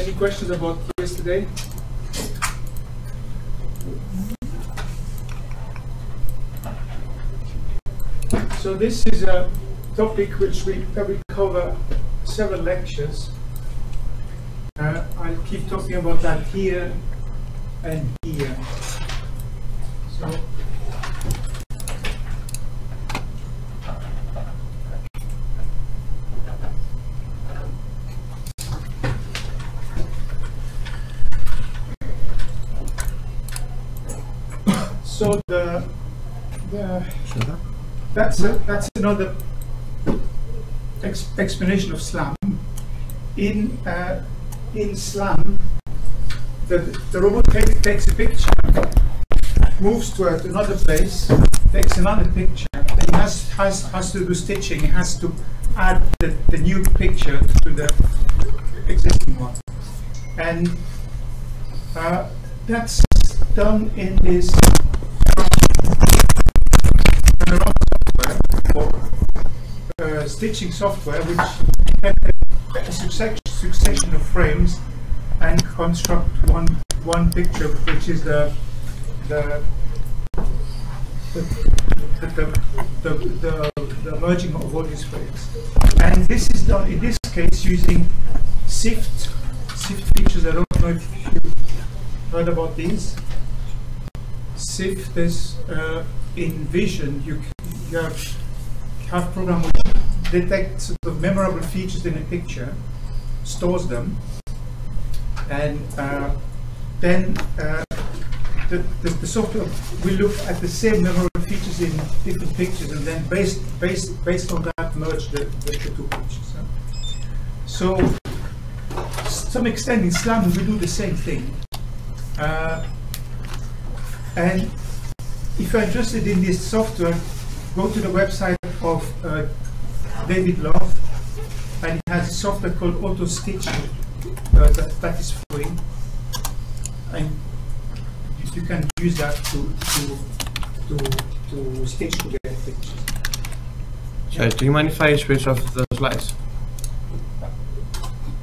Any questions about yesterday? So this is a topic which we probably cover several lectures. I'll keep talking about that here and here. So that's another explanation of SLAM. In SLAM, the robot takes a picture, moves to another place, takes another picture, then has to do stitching. He has to add the new picture to the existing one, and that's done in this stitching software, which has a succession of frames and construct one picture, which is the merging of all these frames. And this is done in this case using SIFT features. I don't know if you've heard about these. SIFT is in Vision. You have program which detects sort of memorable features in a picture, stores them, and then the software will look at the same memorable features in different pictures, and then based on that merge the two pictures. So to some extent in SLAM we do the same thing. And if you're interested in this software, go to the website of David Love, and he has a software called Auto Stitch that is free, and you can use that to stitch together pictures. So, do you mind if I switch off the slides?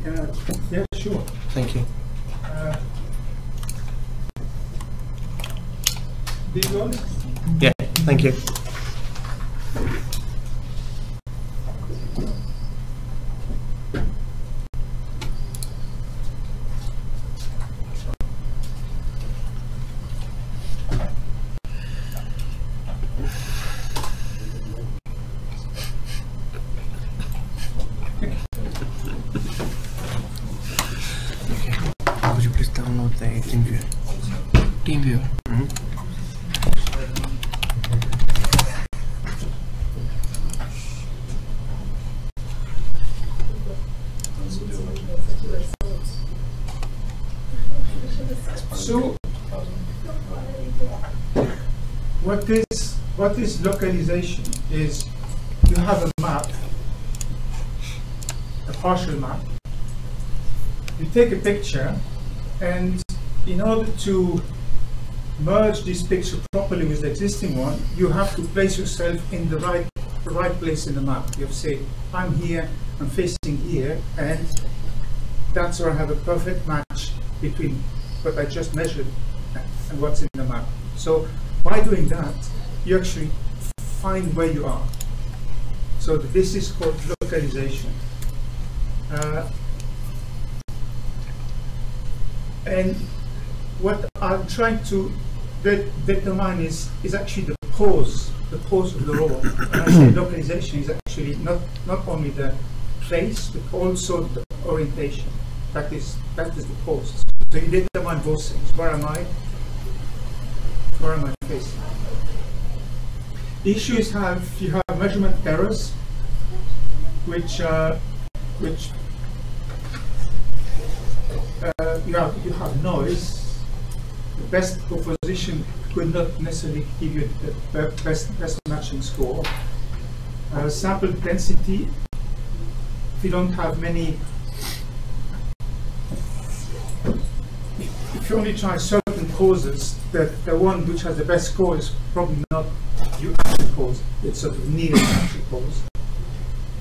Yeah, sure. Thank you. This one? Yeah, thank you. Would you please download the TeamViewer? TeamViewer. So, what is localization? Is you have a map, a partial map. You take a picture, and in order to merge this picture properly with the existing one, you have to place yourself in the right place in the map. You have to say, I'm here, I'm facing here, and that's where I have a perfect match between what I just measured and what's in the map. So by doing that, you actually find where you are. So this is called localization. And what I'm trying to determine is actually the pose of the robot. And I say localization is actually not only the place, but also the orientation. That is the pose. So you determine both things. Where am I? Where am I facing? The issue is you have measurement errors, which you have noise. The best proposition could not necessarily give you the best matching score. Sample density. If you don't have many. If you only try certain causes, the one which has the best score is probably not your actual cause, it's sort of near the actual cause.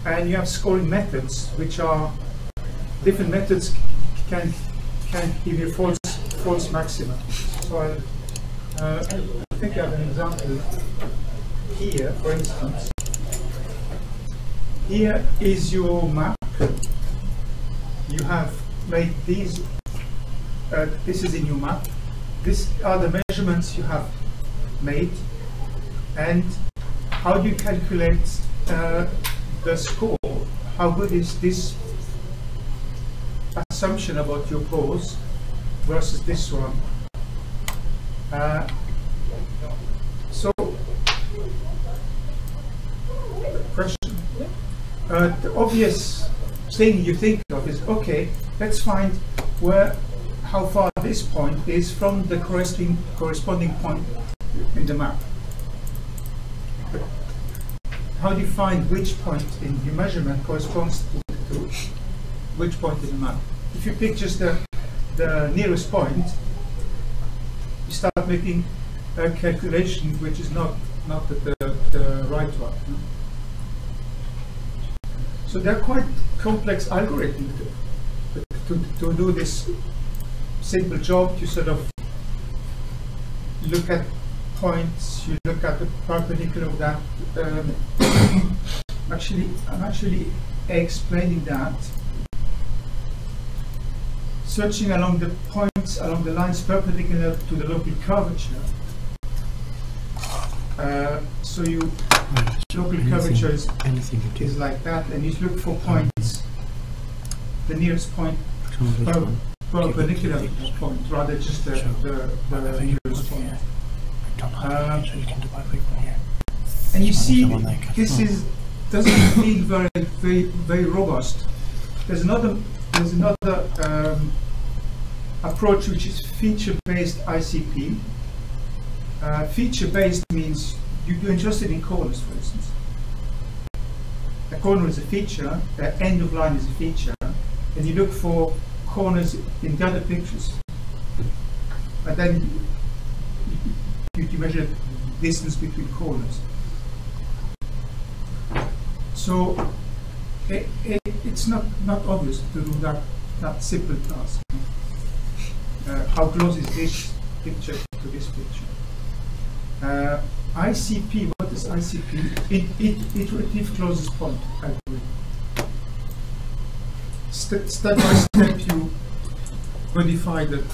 And you have scoring methods, which are different methods can give you false maxima. So I think I have an example here, for instance. Here is your map. You have made these, this is in your map. These are the measurements you have made. And how do you calculate the score? How good is this assumption about your pose versus this one? So, question. The obvious thing you think of is, okay, let's find how far this point is from the corresponding point in the map. But how do you find which point in your measurement corresponds to which point in the map? If you pick just the nearest point, you start making a calculation which is not the right one. So they're quite complex algorithms to do this simple job. You sort of look at points, you look at the perpendicular of that. I'm actually explaining that. Searching along the points, along the lines perpendicular to the local curvature. So you local curvature is like that, and you look for points, the nearest point perpendicular point, rather just the nearest point. And you see, this doesn't feel very robust. There's another approach which is feature-based ICP. Feature-based means you're interested in corners, for instance. A corner is a feature, the end of line is a feature, and you look for corners in the other pictures. And then you measure distance between corners. So it's not obvious to do that simple task. How close is this picture to this picture? ICP, what is ICP? Iterative closest point algorithm. Step by step you modify the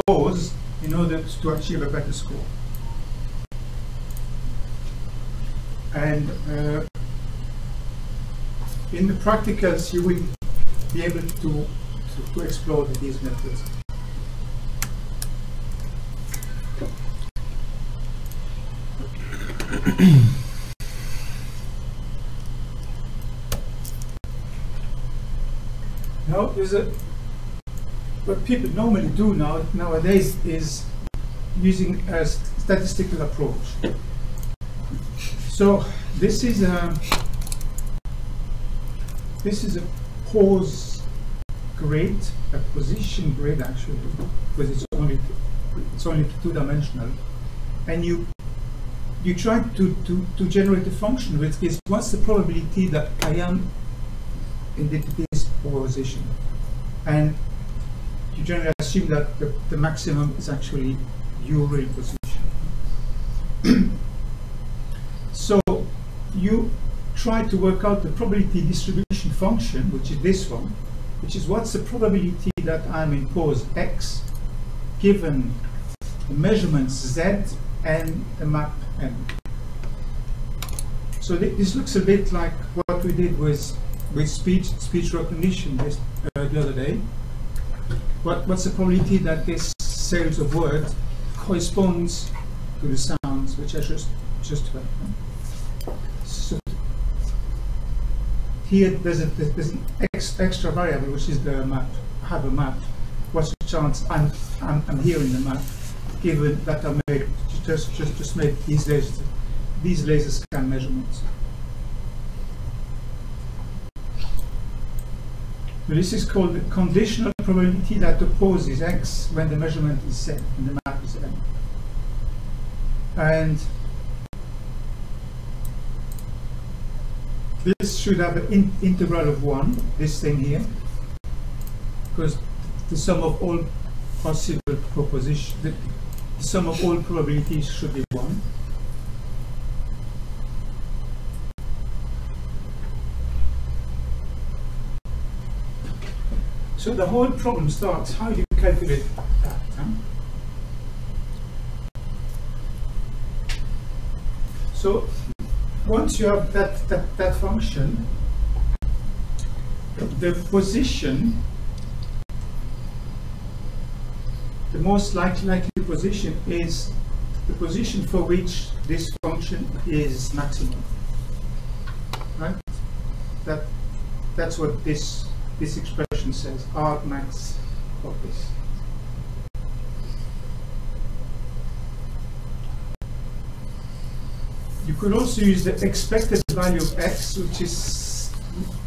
pose in order to achieve a better score. And in the practicals you will be able to explore these methods. Now, what people normally do nowadays is using a statistical approach. So this is a pose grid, a position grid actually, because it's only two-dimensional, and you try to generate a function which is what's the probability that I am in this position, and you generally assume that the maximum is actually your real position. So you try to work out the probability distribution function, which is this one, which is what's the probability that I'm in pose X given the measurements Z and the map M. So this looks a bit like what we did with speech recognition the other day. What's the probability that this series of words corresponds to the sounds which I just heard? So here there's an extra variable, which is the map. I have a map. What's the chance I'm here in the map, given that I made just made these laser scan measurements? So this is called the conditional probability that the pose is X when the measurement is Z and the map is M. And this should have an integral of 1, this thing here, because the sum of all possible propositions, the sum of all probabilities should be 1. So the whole problem starts, how do you calculate that? Huh? So once you have that function, the position, the most likely position is the position for which this function is maximum. Right? That's what this expression says, R max of this. You could also use the expected value of x, which is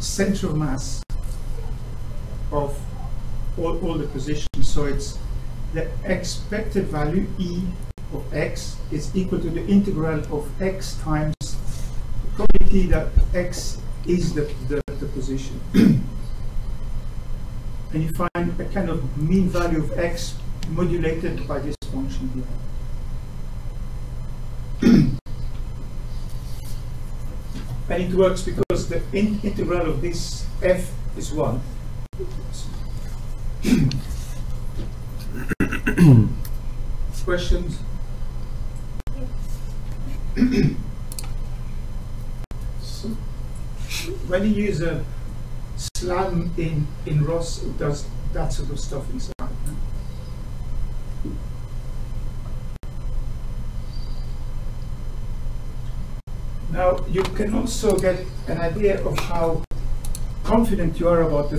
center of mass of all the positions. So it's the expected value E of x is equal to the integral of x times the probability that x is the position. And you find a kind of mean value of x modulated by this function here. And it works because the integral of this f is 1. Questions? So, when you use a slam in ROS, it does that sort of stuff inside. Now, you can also get an idea of how confident you are about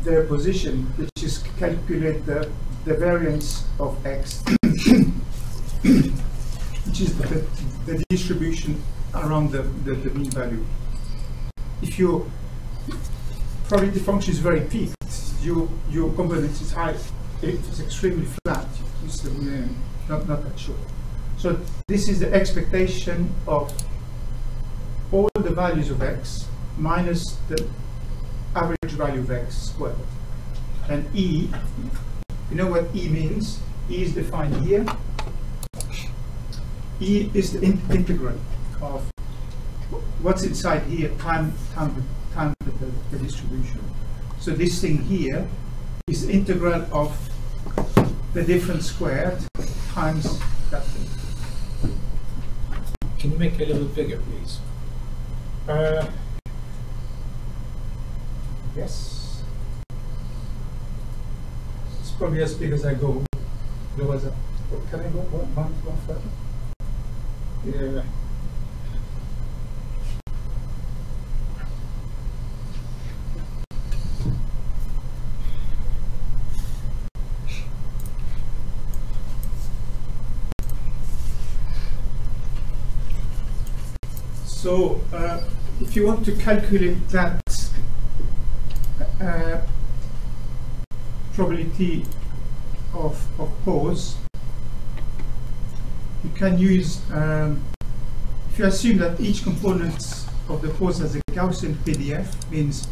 their position, which is calculate the variance of x, which is the distribution around the mean value. If your probability function is very peaked, your component is high, if it's extremely flat, it's not that short. So this is the expectation of all the values of x minus the average value of x squared. And E, you know what E means? E is defined here. E is the integral of what's inside here times the distribution. So this thing here is the integral of the difference squared times that thing. Can you make it a little bigger, please? Yes. It's probably as big as I go. There was a. Can I go one further? Yeah. So, if you want to calculate that probability of pause, you can use, if you assume that each component of the pause has a Gaussian PDF, means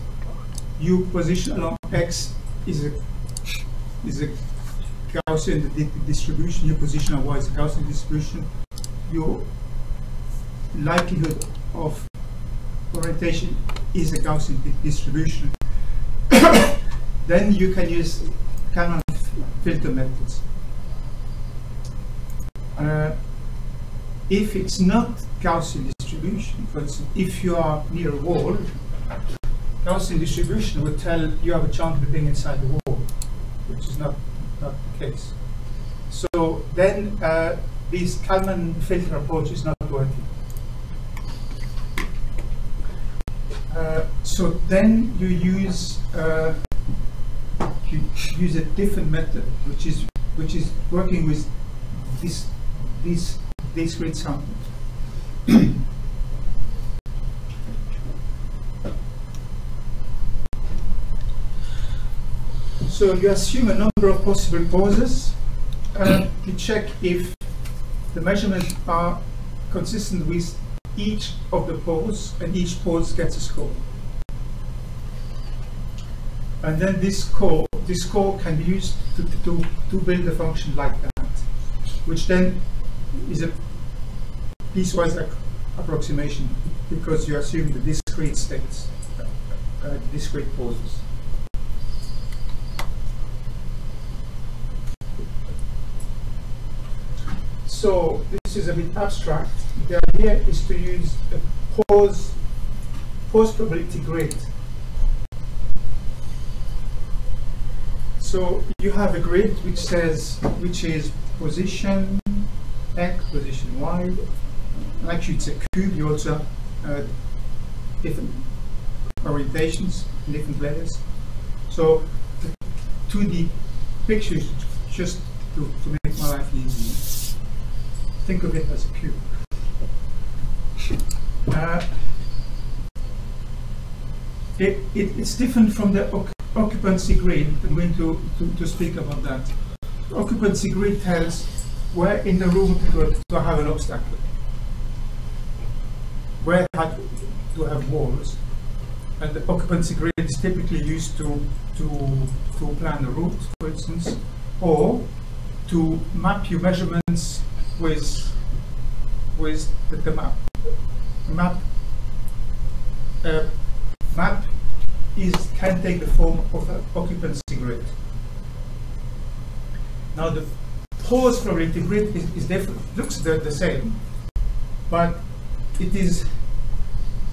your position along x is a Gaussian distribution, your position on y is a Gaussian distribution, your likelihood of orientation is a Gaussian distribution, then you can use Kalman filter methods. If it's not Gaussian distribution, for instance, if you are near a wall, Gaussian distribution would tell you have a chance of being inside the wall, which is not the case. So then this Kalman filter approach is not working. So then you use a different method, which is working with this discrete sample. So you assume a number of possible pauses. You check if the measurements are consistent with each of the pause, and each pause gets a score. And then this this score can be used to build a function like that, which then is a piecewise approximation because you assume the discrete states, discrete poses. So this is a bit abstract. The idea is to use a pose probability grid. So you have a grid which is position X, position Y. Actually, it's a cube. You also have different orientations, different layers. So the 2D pictures, just to make my life easy, think of it as a cube. It's different from the occupancy grid. I'm going to speak about that. The occupancy grid tells where in the room to have an obstacle, where to have walls, and the occupancy grid is typically used to plan a route, for instance, or to map your measurements with the map. Map can take the form of an occupancy grid. Now the pose probability grid is different, looks the same, but it is,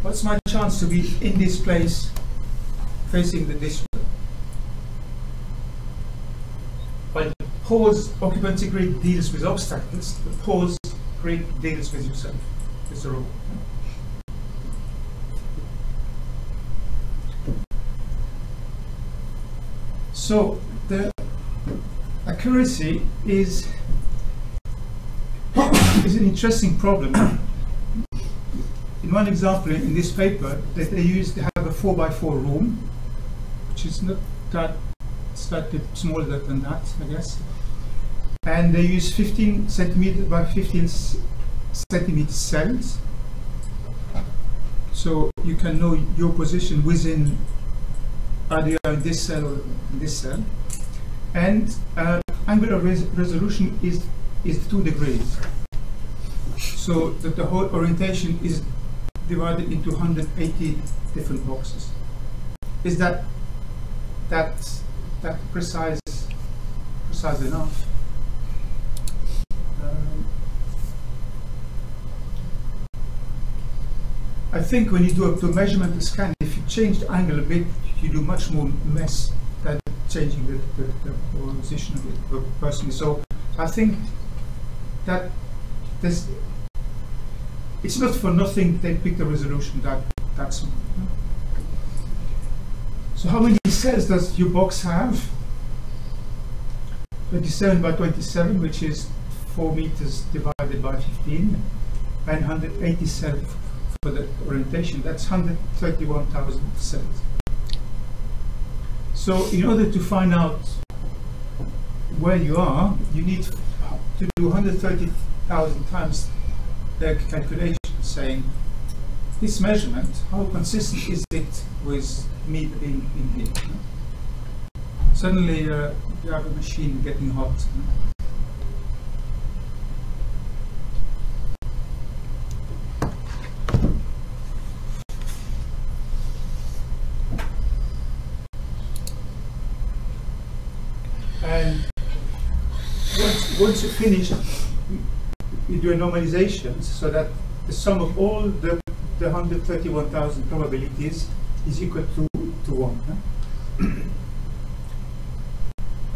what's my chance to be in this place facing the display? While the pose occupancy grid deals with obstacles, the pose grid deals with yourself, with the robot. So the accuracy is an interesting problem. In one example, in this paper, that they have a 4x4 room, which is not that, slightly smaller than that, I guess. And they use 15 centimeter by 15 centimeter cells. So you can know your position within either in this cell or in this cell. And angular resolution is 2 degrees. So that the whole orientation is divided into 180 different boxes. Is that precise enough? I think when you do a measurement and scan, if you change the angle a bit, you do much more mess than changing the position of it personally. So I think that it's not for nothing they pick the resolution that small. So how many cells does your box have? 27 by 27, which is 4 meters divided by 15, and 180 cells for the orientation. That's 131,000 cells. So in order to find out where you are, you need to do 130,000 times the calculation, saying this measurement, how consistent is it with me being in here? Suddenly you have a machine getting hot. And once you finish, you do a normalization so that the sum of all the 131,000 probabilities is equal to 1. Huh?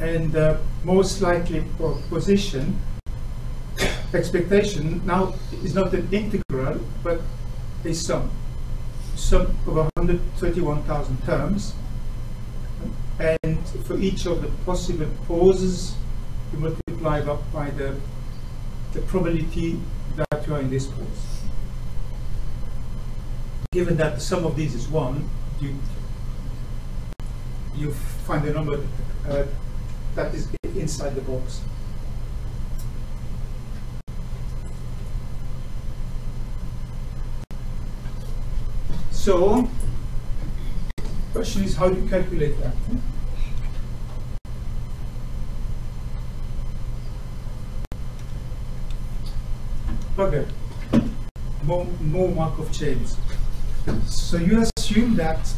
And most likely position expectation now is not an integral but a sum of 131,000 terms, and for each of the possible poses you multiply up by the probability that you are in this pose. Given that the sum of these is 1, you find a number that is inside the box. So, the question is, how do you calculate that? bugger, more Markov chains. So you assume that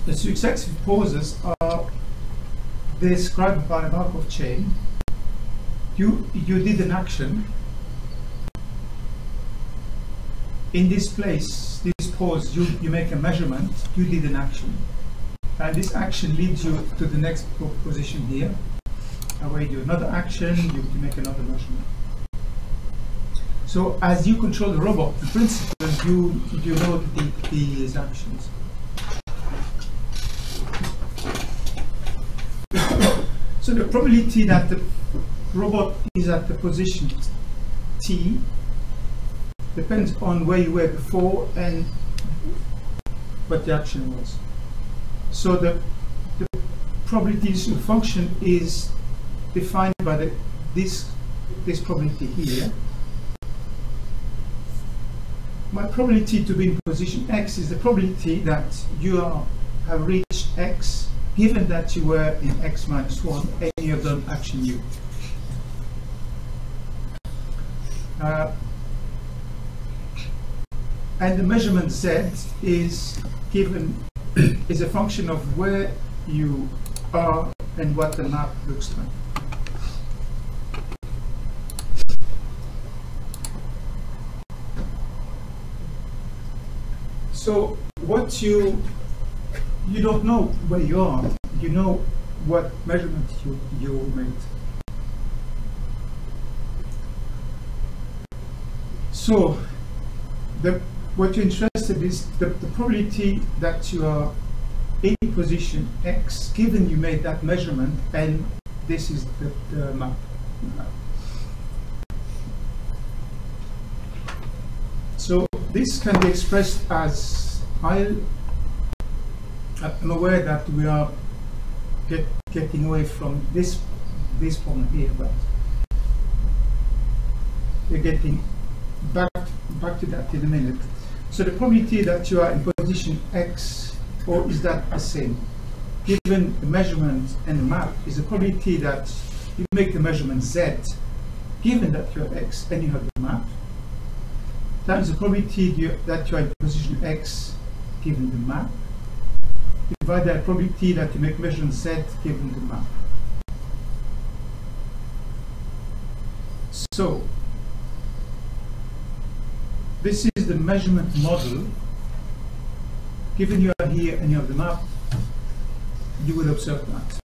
the successive pauses are described by a Markov chain. You did an action in this place, this pause, you make a measurement, you did an action. And this action leads you to the next position here. Where you do another action, you make another measurement. So as you control the robot, in principle, you know these actions. So the probability that the robot is at the position T depends on where you were before and what the action was. So the probability function is defined by this probability here. My probability to be in position X is the probability that you have reached X given that you were in X minus 1 and you have done action U. And the measurement Z is given is a function of where you are and what the map looks like. So what you don't know where you are, you know what measurement you made. So what you're interested is the probability that you are in position X given you made that measurement, and this is the map. So this can be expressed as I'm aware that we are getting away from this problem here, but we're getting back to that in a minute. So the probability that you are in position X, or is that the same? Given the measurement and the map, is the probability that you make the measurement Z, given that you are X and you have the map, times the probability that you are in position X, given the map, divided by the probability that you make measurement Z, given the map. So this is the measurement model. Given you are here and you have the map, you will observe that.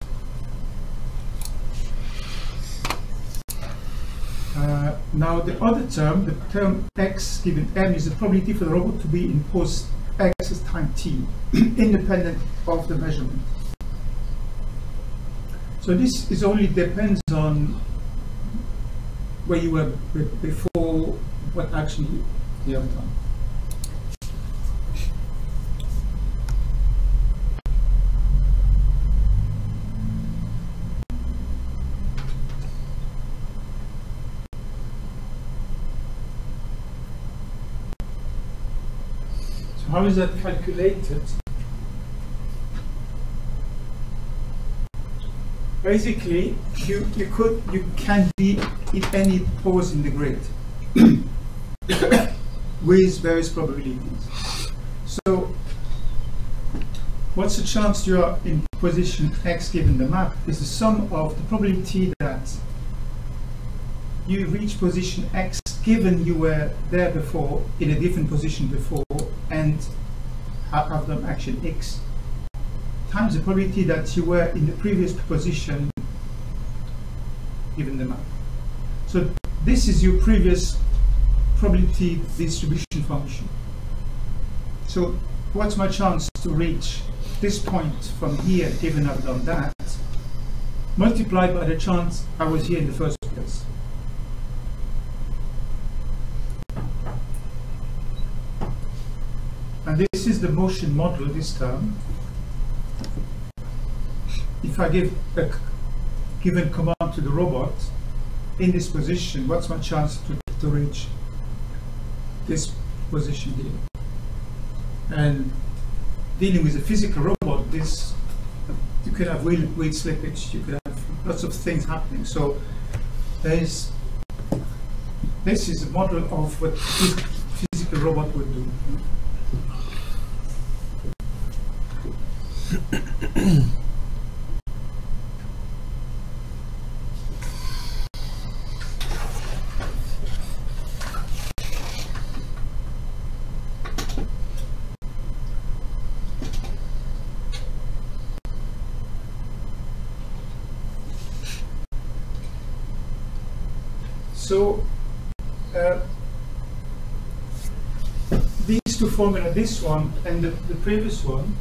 Now the other term, the term X given M, is the probability for the robot to be in pose X as time T, independent of the measurement. So this is only depends on where you were before, what action you have done. So how is that calculated? Basically, you can be in any pose in the grid with various probabilities. So what's the chance you are in position X given the map is the sum of the probability that you reach position X given you were there before, in a different position before, and have done action X, times the probability that you were in the previous position given the map. So this is your previous probability distribution function. So what's my chance to reach this point from here given I've done that, multiplied by the chance I was here in the first place. And this is the motion model this term. If I give a given command to the robot in this position, what's my chance to reach this position here? And dealing with a physical robot, you can have weight slippage, you can have lots of things happening. So there is This is a model of what this physical robot would do. So these two formula, this one and the previous one,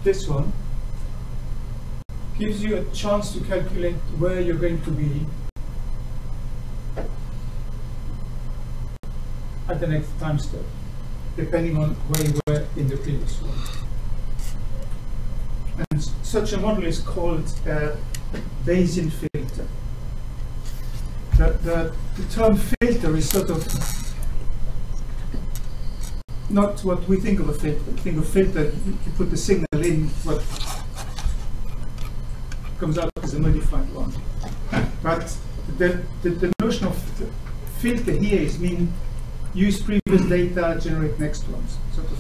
this one, gives you a chance to calculate where you're going to be at the next time step, depending on where you were in the previous one. And such a model is called a Bayesian filter. The term filter is sort of not what we think of a filter. Think of filter, you put the signal in, what comes out is a modified one. But the notion of filter here is mean use previous data, generate next ones. Sort of.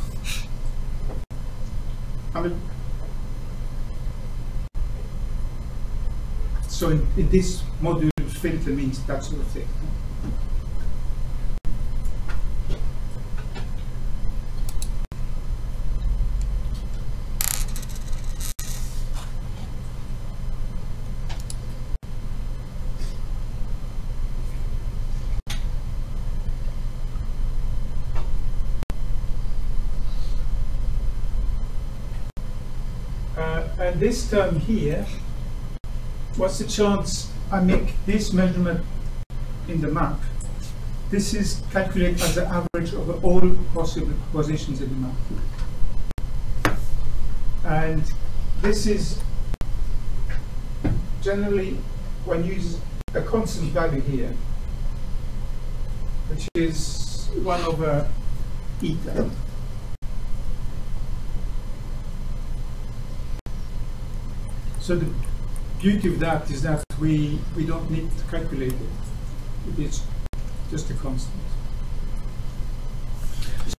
I mean, so in this module, filter means that sort of thing. And this term here, what's the chance I make this measurement in the map? This is calculated as the average of all possible positions in the map. And this is generally when you use a constant value here, which is 1 over eta. So the beauty of that is that we don't need to calculate it. It's just a constant.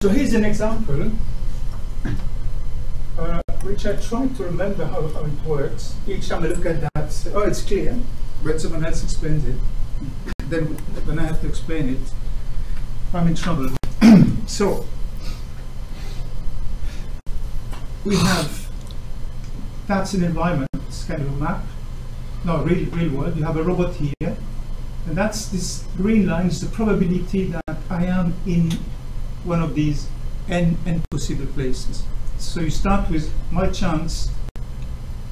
So here's an example which I try to remember how it works. Each time I look at that, oh, it's clear. When someone else explains it, then when I have to explain it, I'm in trouble. So we have, that's an environment, it's kind of a map. No, real world. You have a robot here, and that's this green line is the probability that I am in one of these n possible places. So you start with my chance.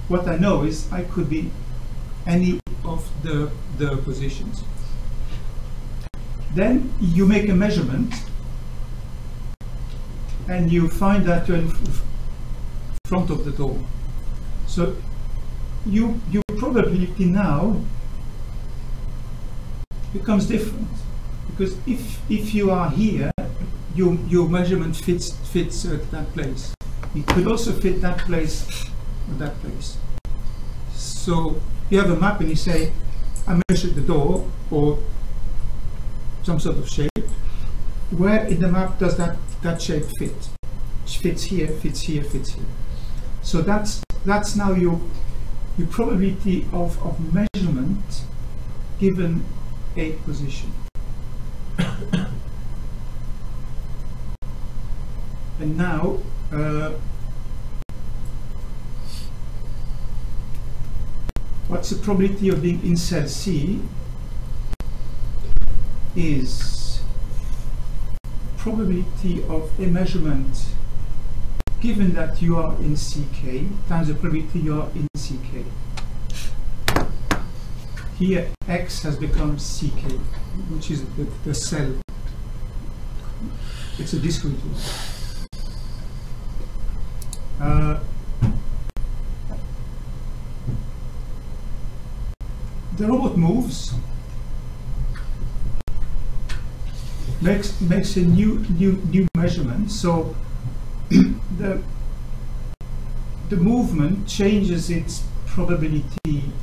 What I know is I could be any of the positions. Then you make a measurement, and you find that you're in front of the door. So your probability now becomes different, because if you are here, your measurement fits at that place. It could also fit that place or that place. So you have a map and you say, I measured the door or some sort of shape. Where in the map does that shape fit? It fits here, fits here, fits here. So that's now your probability of measurement given a position. And now what's the probability of being in cell C is probability of a measurement given that you are in CK times the probability you are in CK. Here X has become CK, which is the cell. It's a discrete one. The robot moves, makes a new measurement. So the movement changes its probability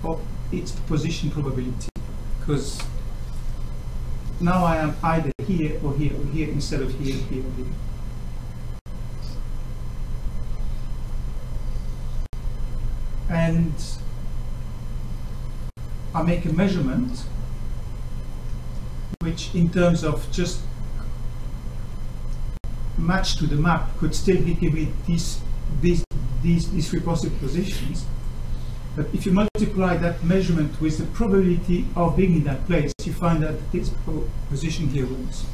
of its position probability, because now I am either here or here or here instead of here, here, or here. And I make a measurement which, in terms of just match to the map, could still give me these three possible positions. But if you multiply that measurement with the probability of being in that place, you find that this position here wins.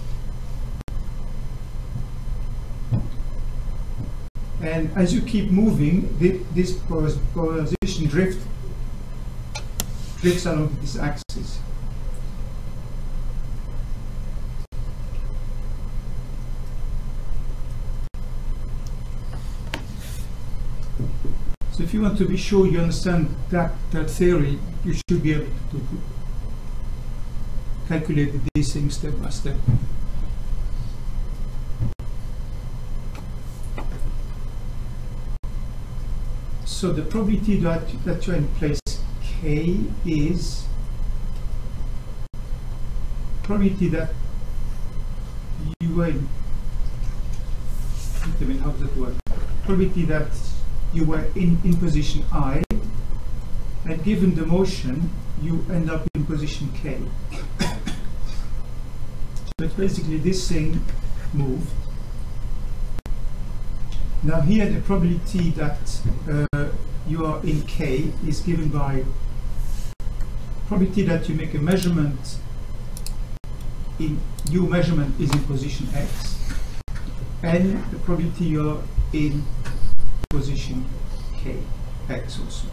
And as you keep moving, this position drifts along this axis. So if you want to be sure you understand that theory, you should be able to calculate these things step by step. So the probability that you're in place K is probability that you were in, how does that work? Probability that you were in position I, and given the motion, you end up in position K. So it's basically this thing moved. Now here the probability that you are in K is given by probability that you make a measurement in measurement is in position X, and the probability you're in position K, X also.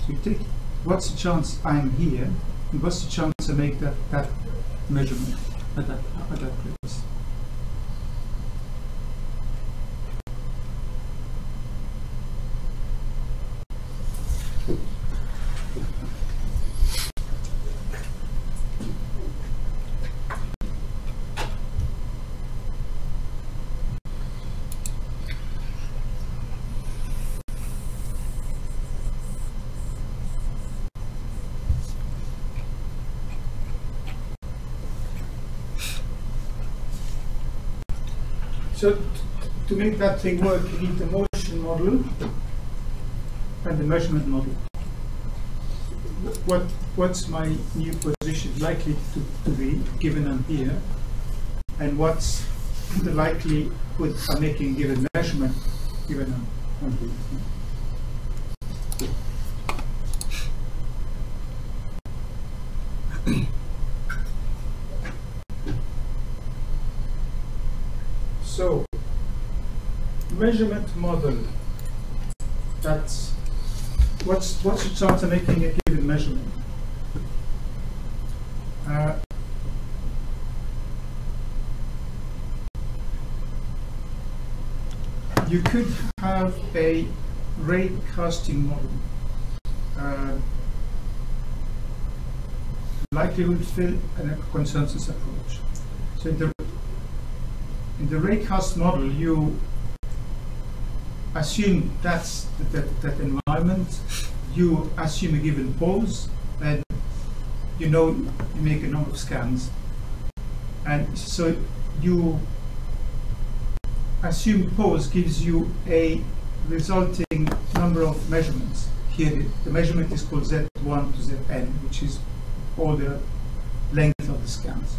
So you take what's the chance I'm here, and what's the chance I make that measurement at that place. So to make that thing work, you need the motion model and the measurement model. What's my new position likely to be, given I'm here, and what's the likelihood I'm making given measurement, given I'm here. So, measurement model, that's what's the chance of making a given measurement? You could have a rate casting model, likelihood fill, and a consensus approach. So in the raycast model, you assume that environment, you assume a given pose, and you make a number of scans. And so you assume pose gives you a resulting number of measurements. Here the measurement is called Z1 to Zn, which is all the length of the scans.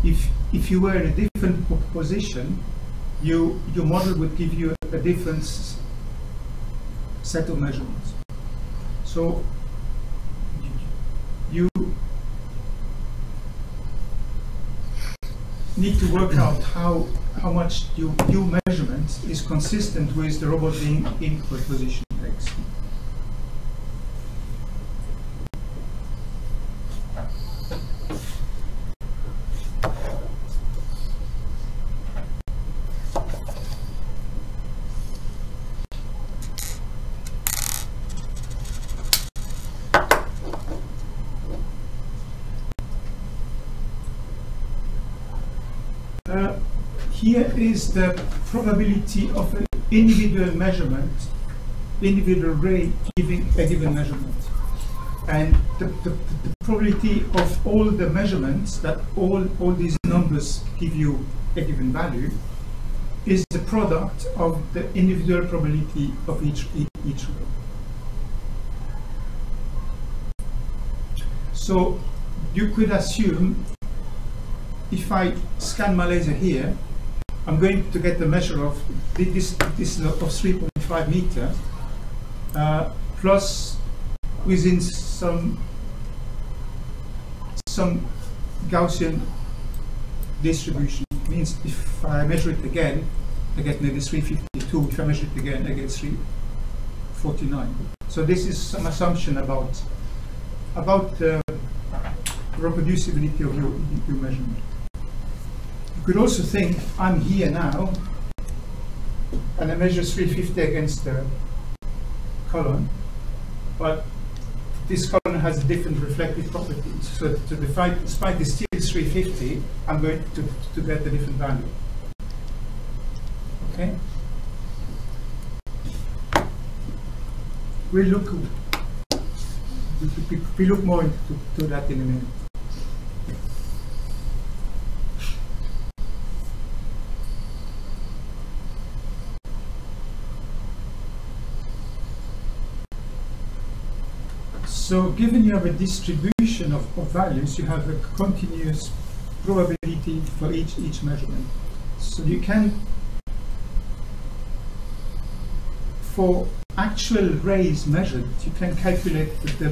If you were in a different position, your model would give you a different set of measurements. So you need to work out how much your measurement is consistent with the robot being in position X. Here is the probability of an individual measurement individual ray giving a given measurement. And the probability of all the measurements that all these numbers give you a given value is the product of the individual probability of each ray. So you could assume if I scan my laser here, I'm going to get the measure of this of 3.5 meter plus within some Gaussian distribution. It means if I measure it again, I get maybe 352. If I measure it again, I get 349. So this is some assumption about the reproducibility of your measurement. You could also think I'm here now, and I measure 350 against the column, but this column has different reflective properties. So despite it's still 350, I'm going to get a different value. Okay? We'll look more into that in a minute. So given you have a distribution of values, you have a continuous probability for each measurement. So you can, for actual rays measured, you can calculate the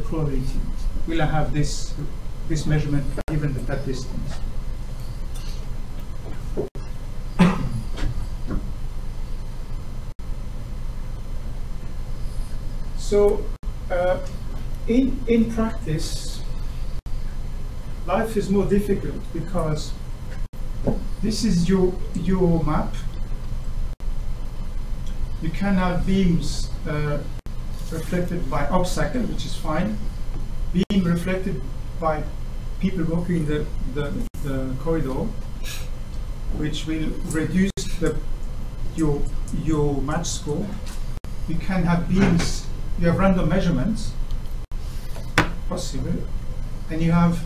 probability. Will I have this measurement given at that distance? So in practice, life is more difficult because this is your map. You can have beams reflected by obstacle, which is fine. Beam reflected by people walking in the corridor, which will reduce your match score. You can have beams. You have random measurements, possible, and you have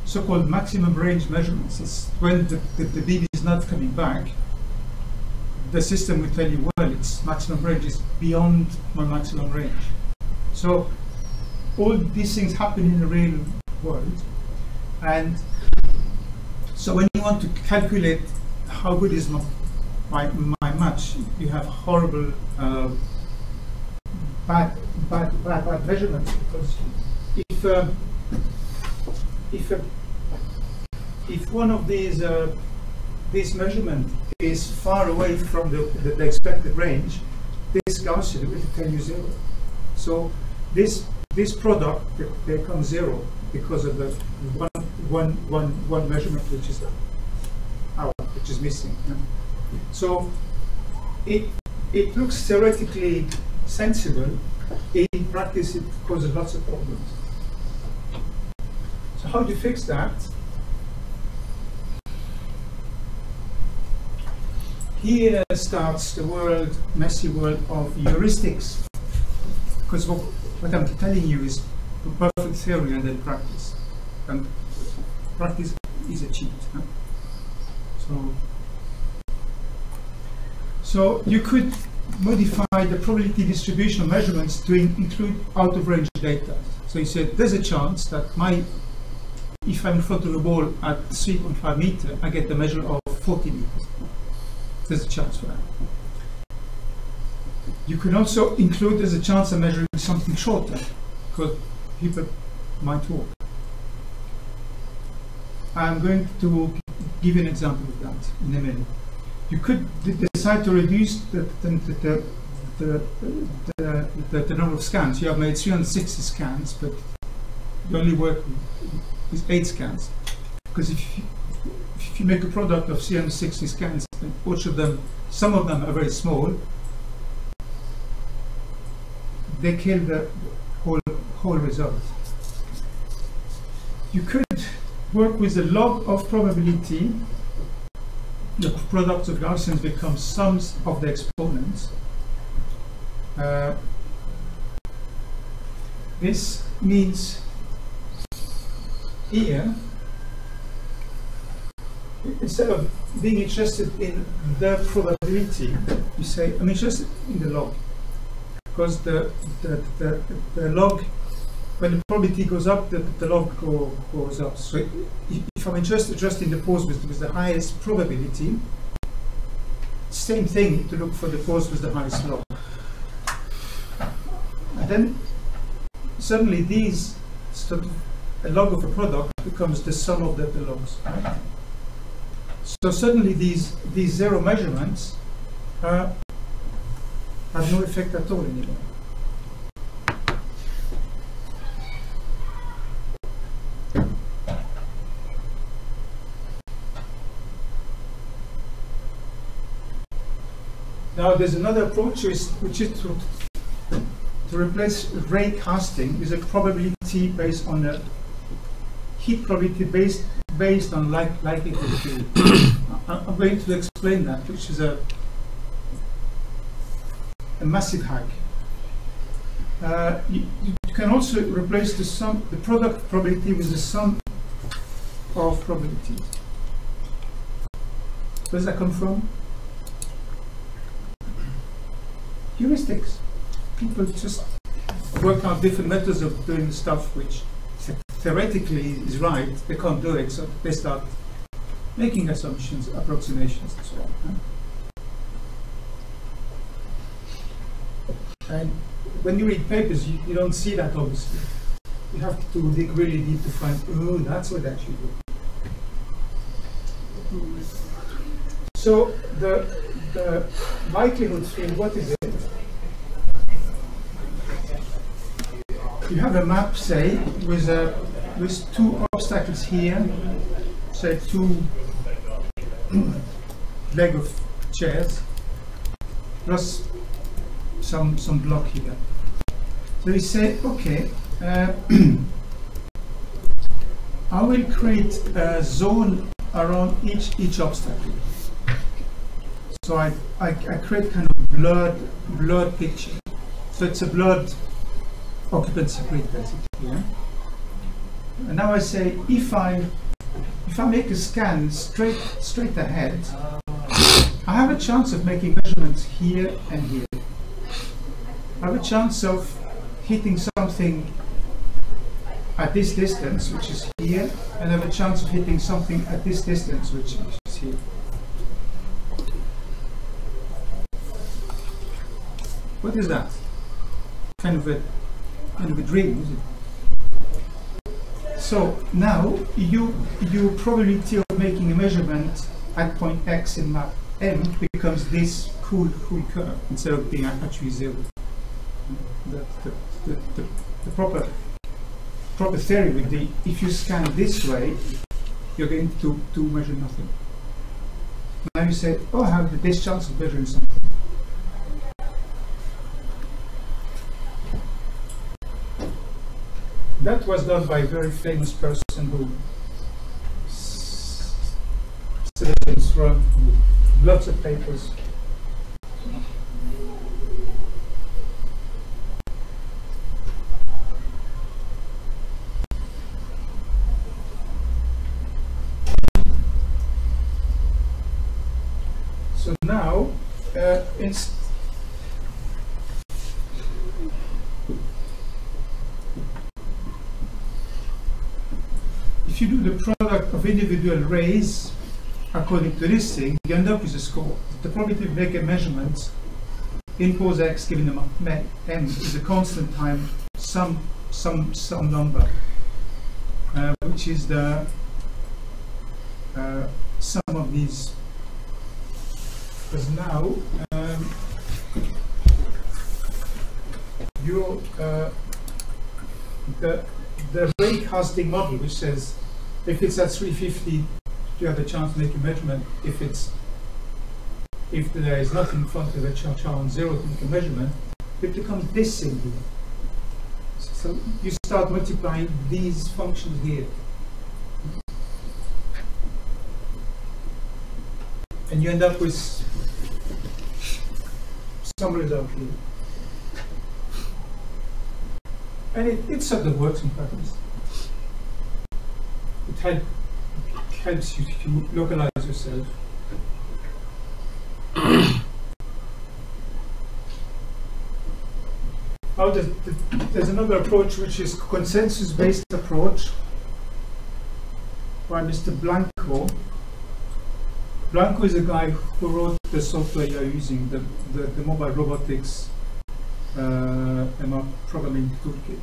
so-called maximum range measurements. It's when the beam is not coming back, the system will tell you, well, its maximum range is beyond my maximum range. So all these things happen in the real world, and so when you want to calculate how good is my match, you have horrible bad measurements, because if one of these measurements is far away from the expected range, this Gaussian will tell you 0. So this product becomes 0 because of the one measurement which is missing. So it looks theoretically sensible. In practice, it causes lots of problems. So how do you fix that? Here starts the messy world of heuristics, because what I'm telling you is perfect theory and then practice, and practice is a cheat. Huh? So you could modify the probability distribution of measurements to include out-of-range data. So you said there's a chance that if I'm in front of the ball at 3.5 meters, I get the measure of 40 meters. There's a chance for that. You can also include there's a chance of measuring something shorter, because people might walk. I'm going to give you an example of that in a minute. You could decide to reduce the number of scans. You have made 360 scans, but you only work with 8 scans. Because if you make a product of 360 scans, and some of them are very small, they kill the whole result. You could work with a log of probability. The products of Gaussians become sums of the exponents. This means here, instead of being interested in the probability, you say, I'm interested in the log. Because the log, when the probability goes up, the log goes up. So if I'm interested just in the pose with the highest probability, same thing to look for the pose with the highest log. And then suddenly these sort of a log of a product becomes the sum of the logs. Right? So suddenly these zero measurements have no effect at all anymore. Now there's another approach which is to replace ray casting with a probability based on a heat probability based on likelihood field. I'm going to explain that, which is a massive hack. You can also replace the product probability with the sum of probabilities. Where does that come from? Heuristics. People just work out different methods of doing stuff which theoretically is right. They can't do it, so they start making assumptions, approximations, and so on. And when you read papers, you don't see that, obviously. You have to dig really deep to find, oh, that's what they actually do. So the likelihood field, what is it? You have a map, say, with two obstacles here, say two leg of chairs, plus some block here. So we say, okay, I will create a zone around each obstacle. So I create kind of blurred picture. So it's a blurred occupancy grid basically. Yeah? And now I say, if I make a scan straight ahead, I have a chance of making measurements here and here. I have a chance of hitting something at this distance, which is here, and I have a chance of hitting something at this distance, which is here. What is that? Kind of a dream, is it? So now your probability of making a measurement at point X in map M becomes this cool curve instead of being actually zero. The proper theory would be, if you scan this way, you're going to measure nothing. Now you say, oh, I have this chance of measuring something. That was done by a very famous person who citizens from lots of papers. So now it's if you do the product of individual rays according to this thing, you end up with a score. The probability to make a measurement in pose X given the map M is a constant time some number, which is the sum of these. Because now the ray casting model, which says if it's at 350, you have a chance to make a measurement. If there is nothing in front of the charge on zero to make a measurement, it becomes this thing here. So you start multiplying these functions here. And you end up with some result here. And it sort of works in practice. It helps you to localize yourself. There's another approach which is consensus-based approach by Mr. Blanco. Blanco is a guy who wrote the software you're using, the mobile robotics MR programming toolkit.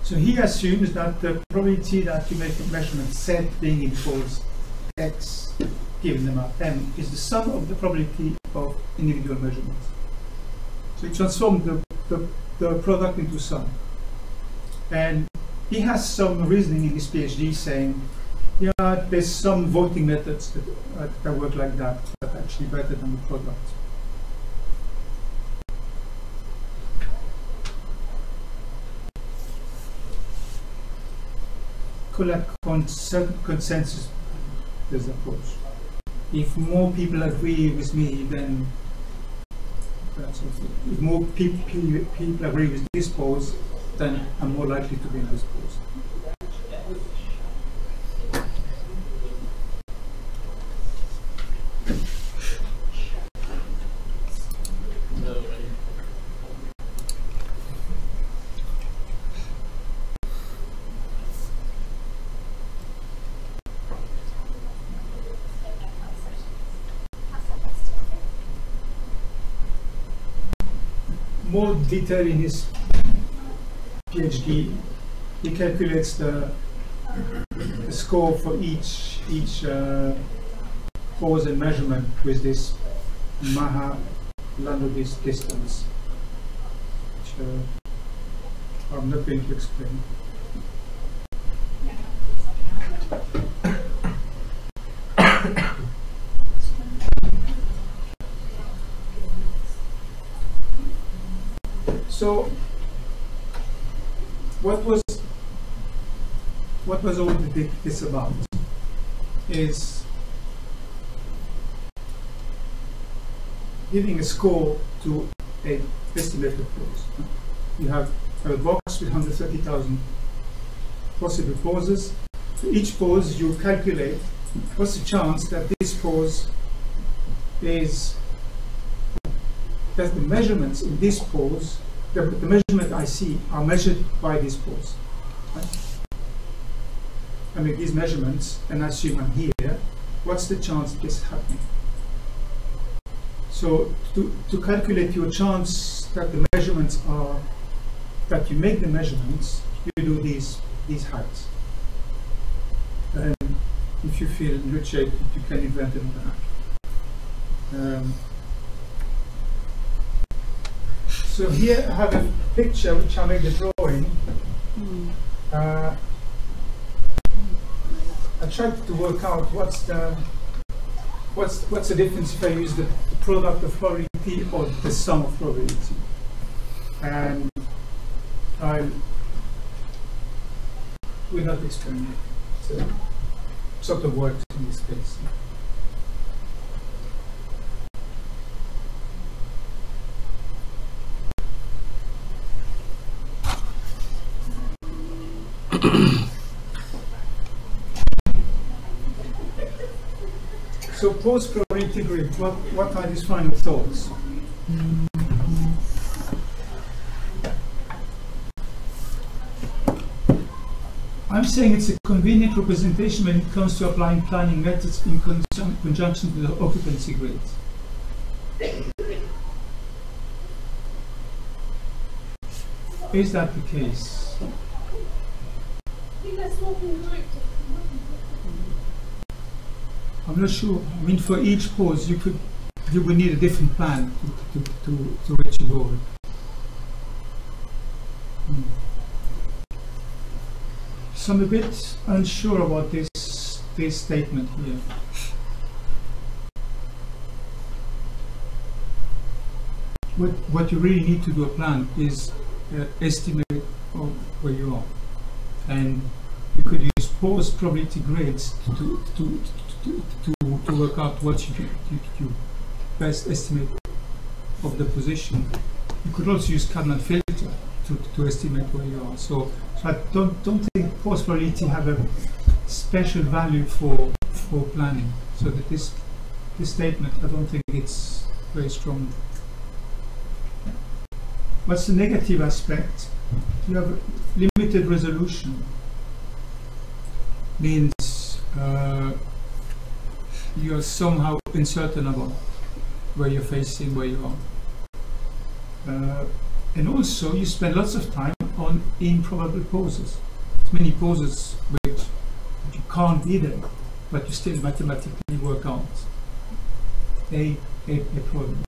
So he assumes that the probability that you make a measurement Z being equals X given them up M is the sum of the probability of individual measurements. So he transformed the product into sum. And he has some reasoning in his PhD saying, yeah, there's some voting methods that work like that are actually better than the product. Collect consensus this approach. If more people agree with me, then that's okay. If more people agree with this pose, then I'm more likely to be in this pose. More detail in his PhD, he calculates the score for each pose and measurement with this Maha-Landois distance, which I'm not going to explain. So, what was all this about? Is giving a score to a estimated pose. You have a box with 130,000 possible poses. For each pose, you calculate what's the chance that this pose is that the measurements in this pose. The measurement I see are measured by this pose. Right? I make these measurements and I assume I'm here. What's the chance of this happening? So to calculate your chance that the measurements are, that you make the measurements, you do these heights. And if you feel in good shape, you can invent another hack. So here I have a picture which I made a drawing. I tried to work out what's the difference if I use the product of probability or the sum of probability. And I will not explain it. So it sort of works in this case. So pose probability grid, what are these final thoughts? I'm saying it's a convenient representation when it comes to applying planning methods in conjunction with the occupancy grids. Is that the case? I'm not sure. I mean, for each pose, you would need a different plan to reach a goal. So I'm a bit unsure about this statement here. What you really need to do a plan is estimate of where you are, and you could use pose probability grids to work out what you best estimate of the position. You could also use Kalman filters to estimate where you are. So I don't think pose probability have a special value for planning. So that this statement, I don't think it's very strong. What's the negative aspect? You have limited resolution. Means you're somehow uncertain about where you're facing, where you are. And also you spend lots of time on improbable poses. Many poses which you can't be there, but you still mathematically work out a probability.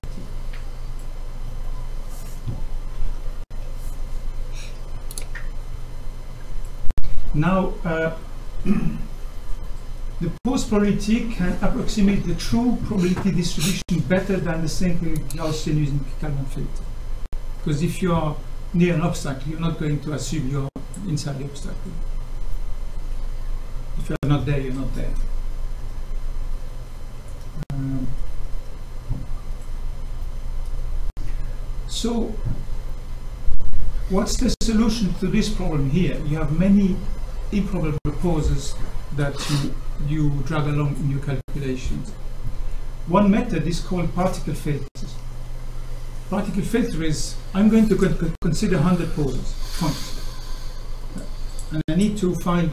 Now, the pose probability can approximate the true probability distribution better than the simple Gaussian using Kalman filter. Because if you are near an obstacle, you're not going to assume you're inside the obstacle. If you're not there, you're not there. So, what's the solution to this problem here? You have many improbable poses that you drag along in your calculations. One method is called particle filters. Particle filter is, I'm going to consider 100 poses, points. And I need to find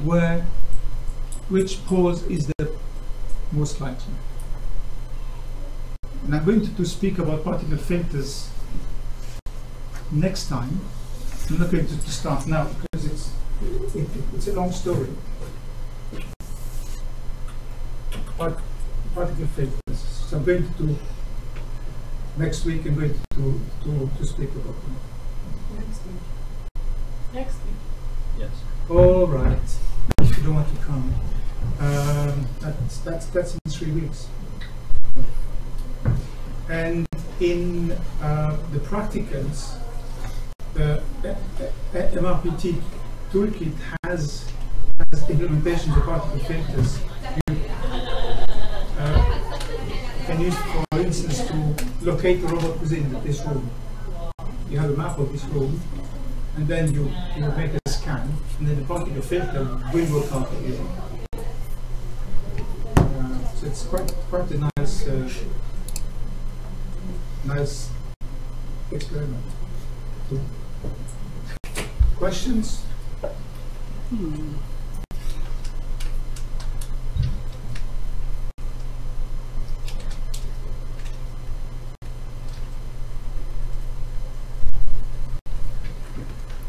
which pose is the most likely. And I'm going to speak about particle filters next time. I'm not going to start now because it's a long story. But particle filters. So I'm going to next week. I'm going to speak about them. Next week. Next week. Yes. All right. If you don't want to come, that's in 3 weeks. And in the practicals, the MRPT toolkit has implementations of particle filters. You can use, for instance, to locate the robot within this room. You have a map of this room, and then you make a scan, and then the particle filter will work out everything. So it's quite a nice experiment. Questions?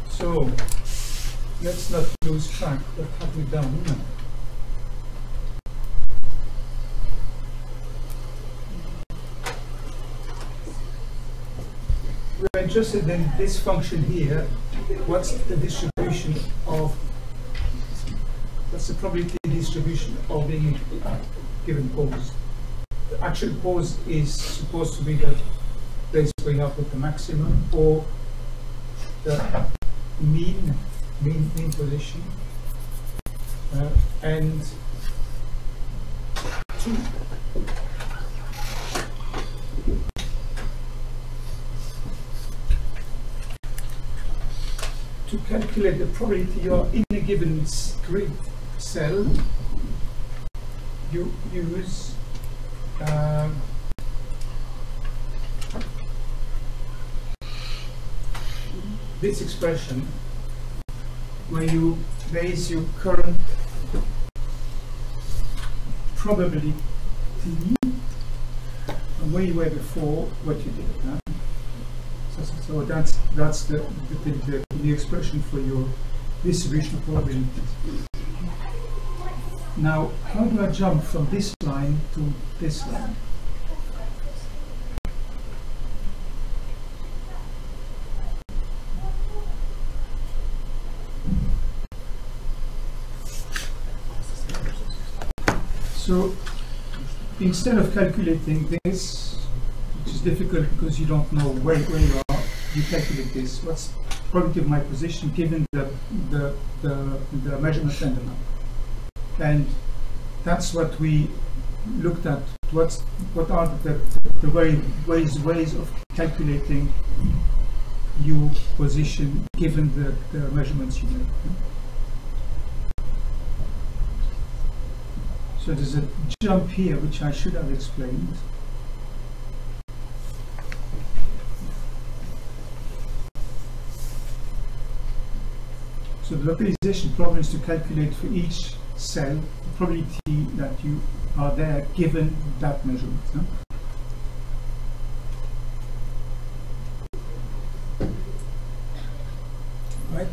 So let's not lose track. What have we done? We're interested in this function here. What's the distribution of, what's the probability distribution of being given pose? The actual pose is supposed to be the place where you have put the maximum or the mean position, and to calculate the probability you're in a given grid cell, you use this expression where you base your current probability on where you were before what you did. So that's the expression for your distribution of probabilities. Now, how do I jump from this line to this line? So instead of calculating this, which is difficult because you don't know where you are, you calculate this. What's the probability of my position given the measurement envelope? And that's what we looked at. What are the ways of calculating you position given the measurements you make. So there's a jump here which I should have explained. So the localization problem is to calculate for each cell the probability that you are there given that measurement. No? Right.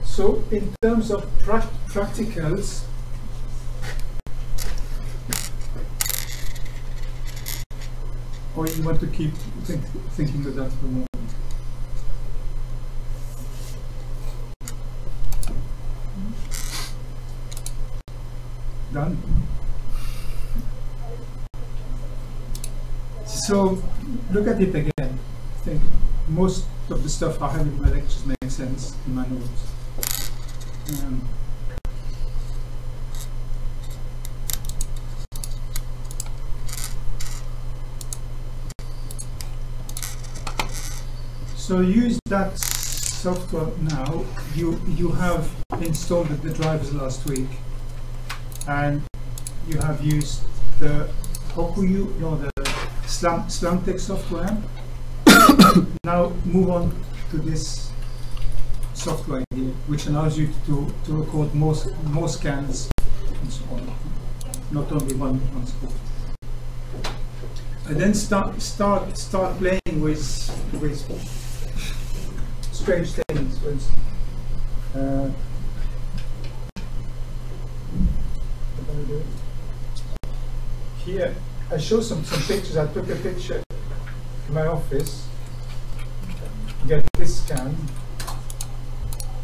So in terms of practicals, or you want to keep thinking of that for a moment? Done? So look at it again. I think most of the stuff I have in my lectures makes sense in my notes. So use that software now. You have installed the drivers last week, and you have used the Hokuyu, no, the Slamtech software. Now move on to this software here, which allows you to record more scans and so on, not only one score. And then start playing with strange things. For instance, here I show some pictures. I took a picture in my office. Get this scan,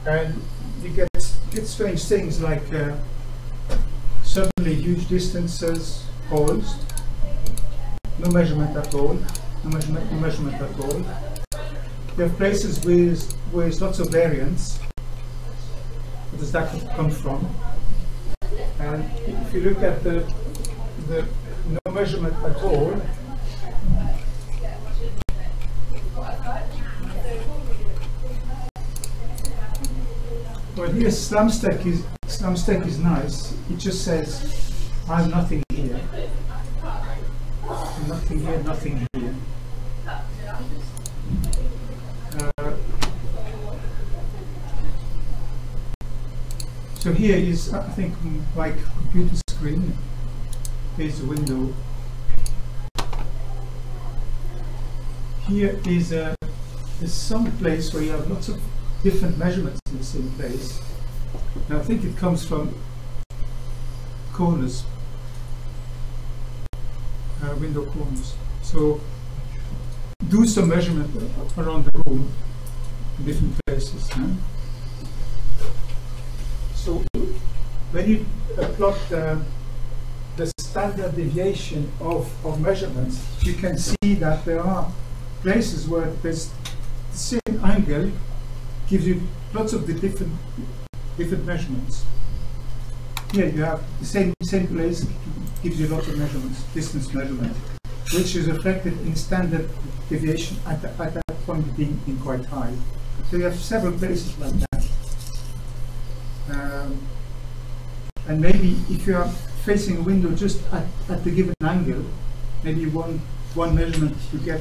and you get strange things like suddenly huge distances, holes, no measurement at all, no measurement at all. You have places with lots of variance. Where does that come from? And if you look at the no measurement at all, well, here Slamtech is nice. It just says I have nothing here, nothing here, nothing here. So here is, I think, like computer screen. Here's the window. Here is some place where you have lots of different measurements in the same place. And I think it comes from corners, window corners. So do some measurement around the room in different places. Huh? So when you plot the standard deviation of measurements, you can see that there are places where there's the same angle gives you lots of the different measurements. Here you have the same place gives you lots of measurements, distance measurement, which is reflected in standard deviation at that point being quite high. So you have several places like that. And maybe if you are facing a window just at the given angle, maybe one measurement you get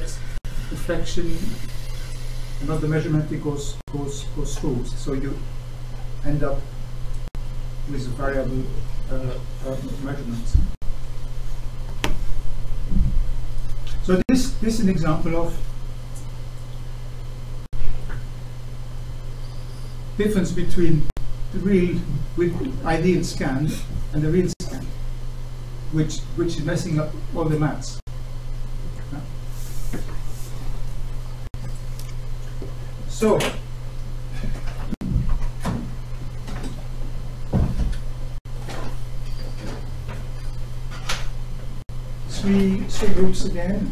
reflection, another measurement it goes through. So you end up with variable measurements. So this is an example of difference between the real ideal scan and the real scan, which is messing up all the maths. So three groups again.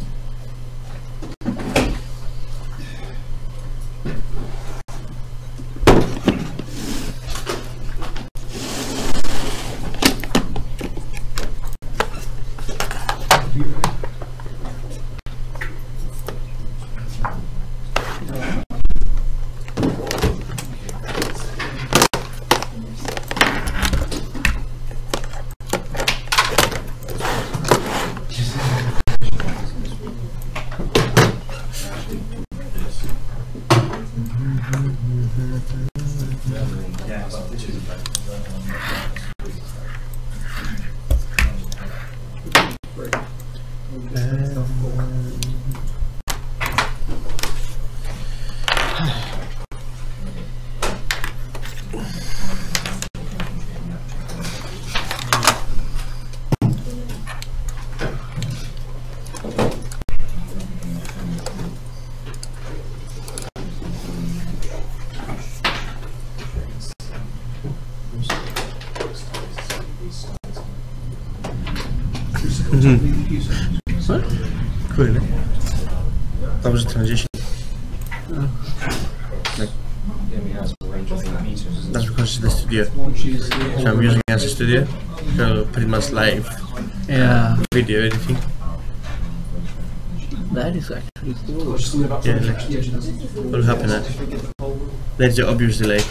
What? Cool, isn't it? That was a transition. Like, that's because it's the studio. So I'm using it as a studio. So pretty much live video editing. That is actually cool. Yeah, like, what will happen now? There's the obvious delay.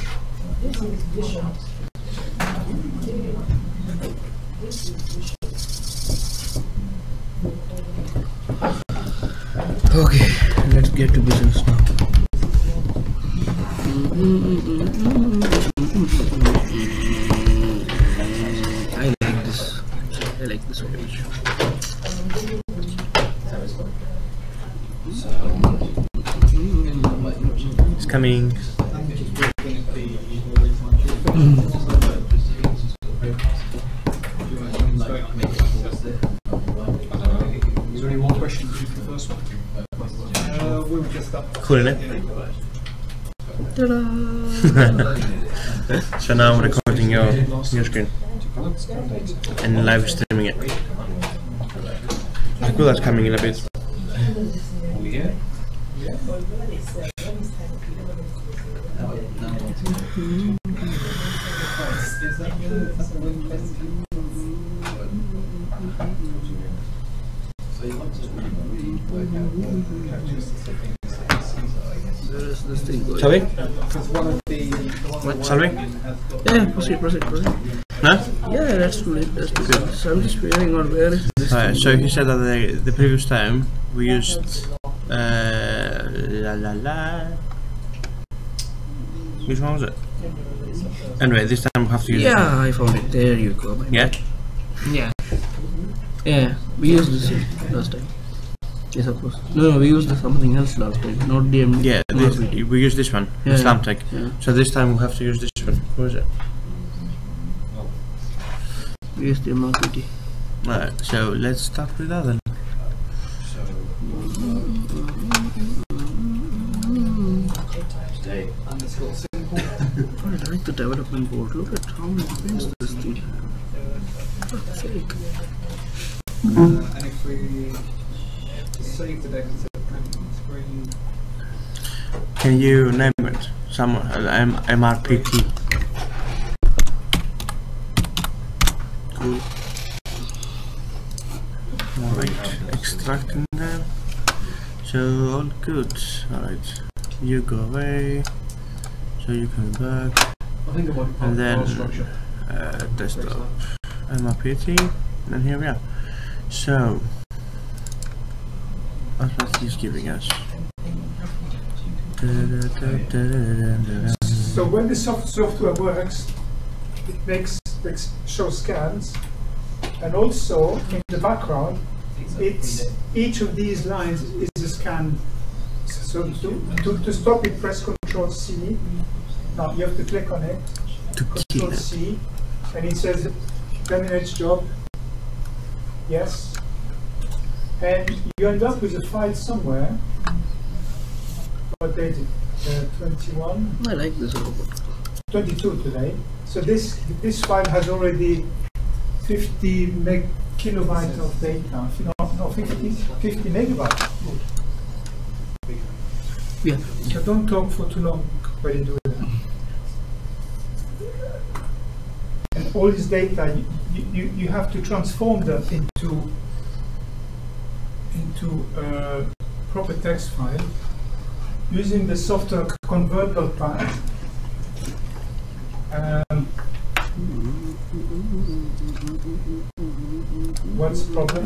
Okay, let's get to business now. I like this. I like this page. It's coming. Is there any more questions for the first one? We were just up. Cool, isn't it? So now I'm recording your screen and live streaming it. Cool, that's coming in a bit. Are we here? Where is this thing going? Shall we? What? Shall we? Yeah, proceed. No? Yeah, let's do it. Let's do it. So I'm just figuring out where is this Alright, thing so he said that the previous time we used which one was it? Anyway, this time we have to use this one. Yeah, I found it. There you go. man. Yeah? Yeah, we used this last time. Yes, of course. No, we used something else last time. Not DM. Yeah, we use this one, Yeah, Slam Tech. yeah. So this time we have to use this one. What is it? We used the MRPT. Alright, so let's start with that then. I like the development board. Look at how many pins this thing. For fuck's sake. And if we save the data to the printing screen. Can you name it? Someone, MRPT. Cool. Alright, extracting them. So all good. Alright, you go away. So you come back. And then desktop MRPT. And here we are. So that's what he's giving us. So when the software works, it shows scans, and also in the background, each of these lines is a scan. So to stop it, press Ctrl C. Now you have to click on it. Ctrl C, and it says terminates job. Yes. And you end up with a file somewhere. What date is it? 21? I like this robot. 22 today. So this file has already 50 kilobytes of data. No, 50 megabytes. Yeah. So don't talk for too long when you do that. And all this data, you have to transform that into a proper text file using the software convertible path. What's the problem?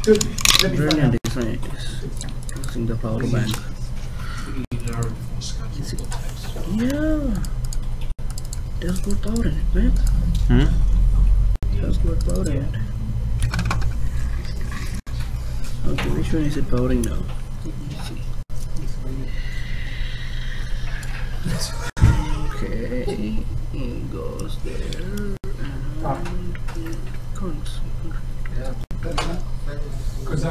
Good. Let me find Brilliant out. design it is. Using the power bank. Is it? Yeah. There's good power in it, man. There's good power in it. Okay, which one is it powering now? Let's see. Okay, it goes there and comes. Because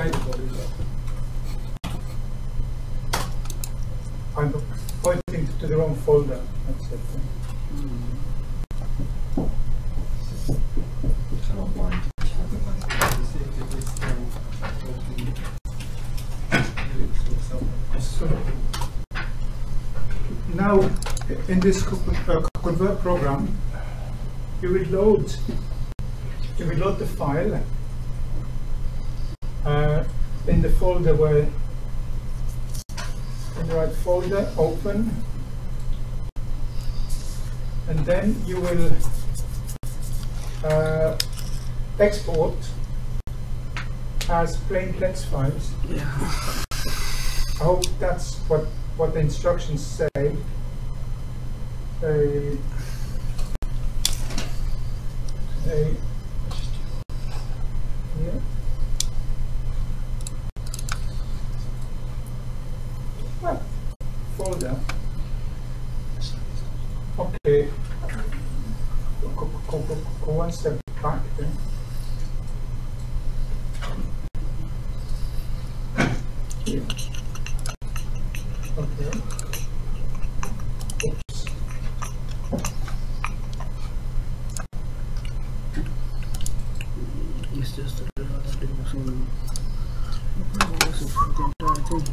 I'm pointing to the wrong folder. That's it. So now, in this convert program, you will load the file in the folder where, in the right folder, open, and then you will export as plain text files. Yeah. I hope that's what the instructions say. Yeah. Ah, folder. Okay. Go one step back then. Yeah. Okay. Oops. It's just that I'm doing some entire thing.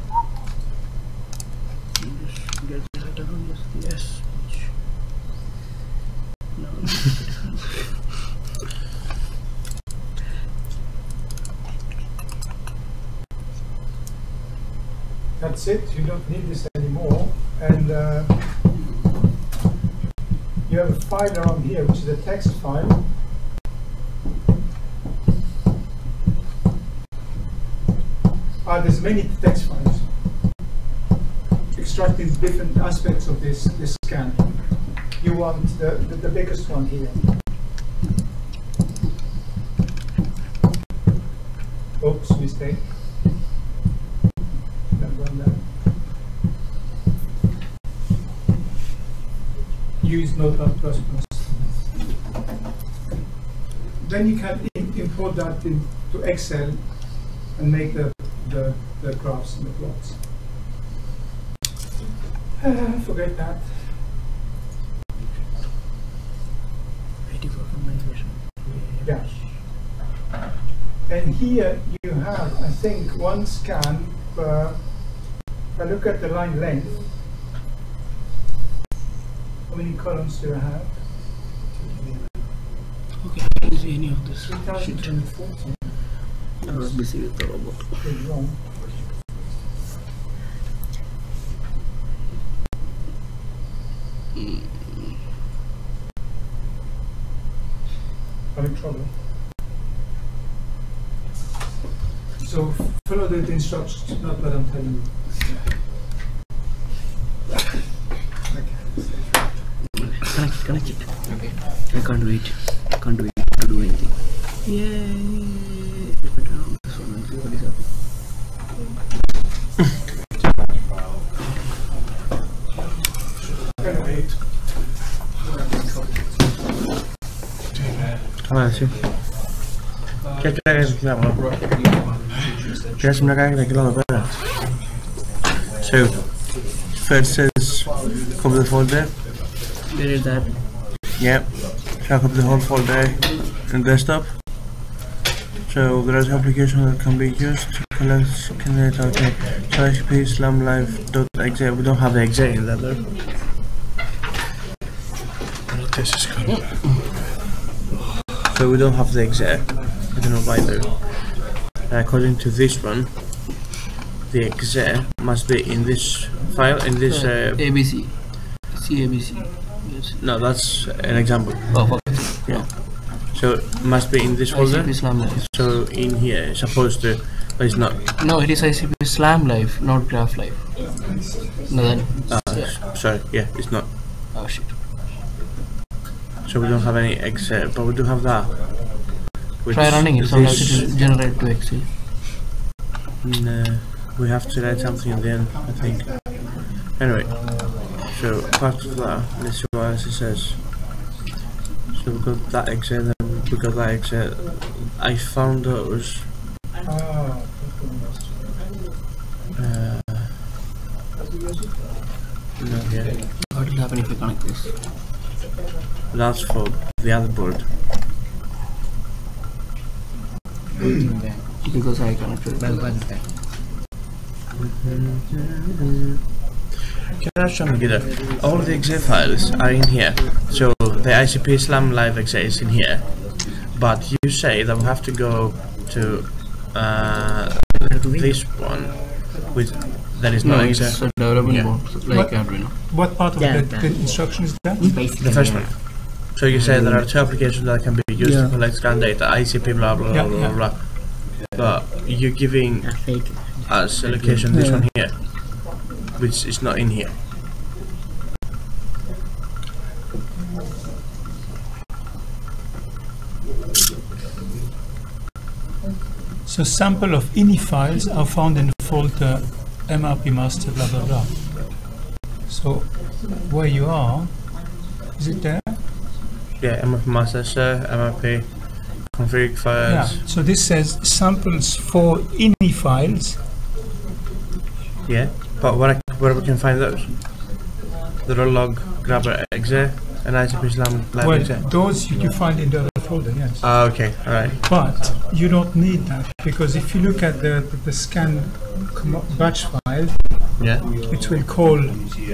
Just get that down, just yes. No. That's it, you don't need this anymore, and you have a file around here which is a text file. There's many text files extracting different aspects of this scan. You want the biggest one here. Oops, mistake. Use Notepad++. Then you can import that into Excel and make the graphs and the plots. Forget that. Waiting for communication. Yeah. And here you have, I think, one scan per. If I look at the line length, how many columns do I have? Okay, I can't see any of this. 3014. I was busy with the robot. Pretty wrong. I'm in trouble. So follow the instructions, not what I'm telling you. Connect it. Okay. I can't wait. Can't wait to do anything. Yay! Flip it around this one and see what is happening. So, first says copy the folder. Where is that? Yep. So I copy the whole folder in desktop. So there is application that can be used to collect candidate. Okay. So HP slamlive.exe. We don't have the exe in that though. This is good. So we don't have the exe. I don't know why though. According to this one, the exe must be in this file, in this ABC. CABC. Yes. No, that's an example. Oh, okay. Yeah. So it must be in this folder. ICP Slam Live. So in here, it's supposed to, but it's not. No, it is ICP Slam Live, not Graph Live. No, then. Yeah. Sorry, yeah, it's not. Oh shit. So we don't have any Excel, but we do have that. Try running it, sometimes it will generate to Excel. No, we have to write something in the end, I think. Anyway, so part of that, let's see what else it says. So we got that Excel, then we got that Excel. I found those. No, yeah. What will happen if you connect this? That's for the other board. Because I connected. Can I show me that all the exe files are in here? So the ICP Slam Live exe is in here, but you say that we have to go to this one, which there is no exe. It's a development board, like What? Arduino. What part of the instruction is that? The first one. So you say there are two applications that can be used to collect scan data, ICP blah blah blah blah blah. But you're giving us a location, this one here, which is not in here. So sample of ini files are found in the folder MRP master blah blah blah. So where you are, is it there? Yeah, MRP master, MRP config files. Yeah. So this says samples for ini files. Yeah, but where we can find those? The roll log grabber exe and ICP Slam live Well, exe. those you can find in the other folder, yes. Ah, okay, alright. But you don't need that, because if you look at the scan batch file, Yeah. it will call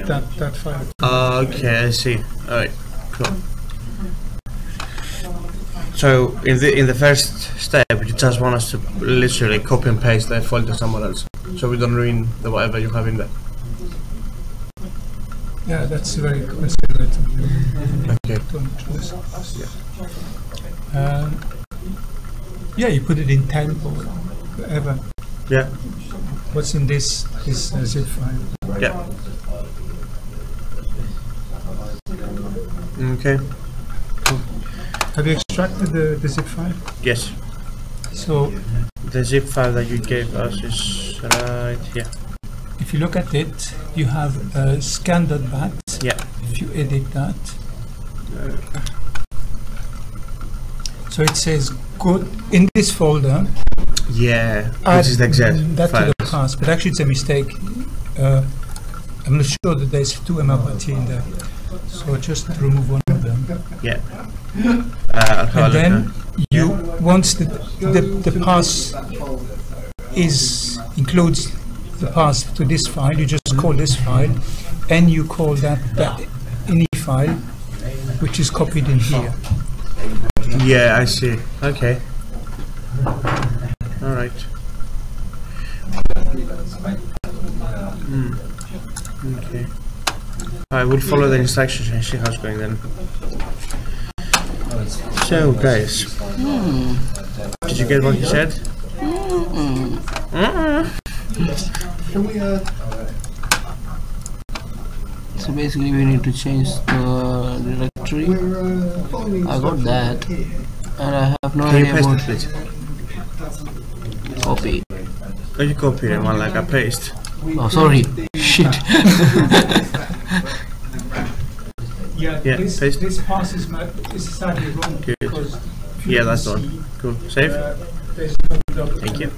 that file. Okay, I see. Alright, cool. So in the first step, you just want us to literally copy and paste the folder somewhere else, so we don't ruin the whatever you have in there. Yeah, that's very considerate. Okay. Yeah, you put it in temp or whatever. Yeah. What's in this zip file? Yeah. Okay. Have you extracted the zip file? Yes. So The zip file that you gave us is right here. if you look at it, you have scan.bat. Yeah. If you edit that, so it says go in this folder. Yeah. Add Which is the exact that file. to the pass, but actually it's a mistake. I'm not sure that there's two MRPT in there, so just remove one of them. Yeah. I'll have a And look then now. you, once the pass includes the pass to this file, you just call this file, and you call that ini file, which is copied in here. Yeah, I see. Okay. All right. Okay. I will follow the instructions and see how it's going then. So, guys, did you get what he said? Can we, So basically we need to change the directory. I got that, and I have no Can you idea paste about it, please? copy. Oh, you copy it, one like a paste. Oh, sorry. Shit. Yeah, Yeah, paste. this pass is slightly wrong. Good. Because Yeah, that's the one. Cool. Save. there's no double. Thank you.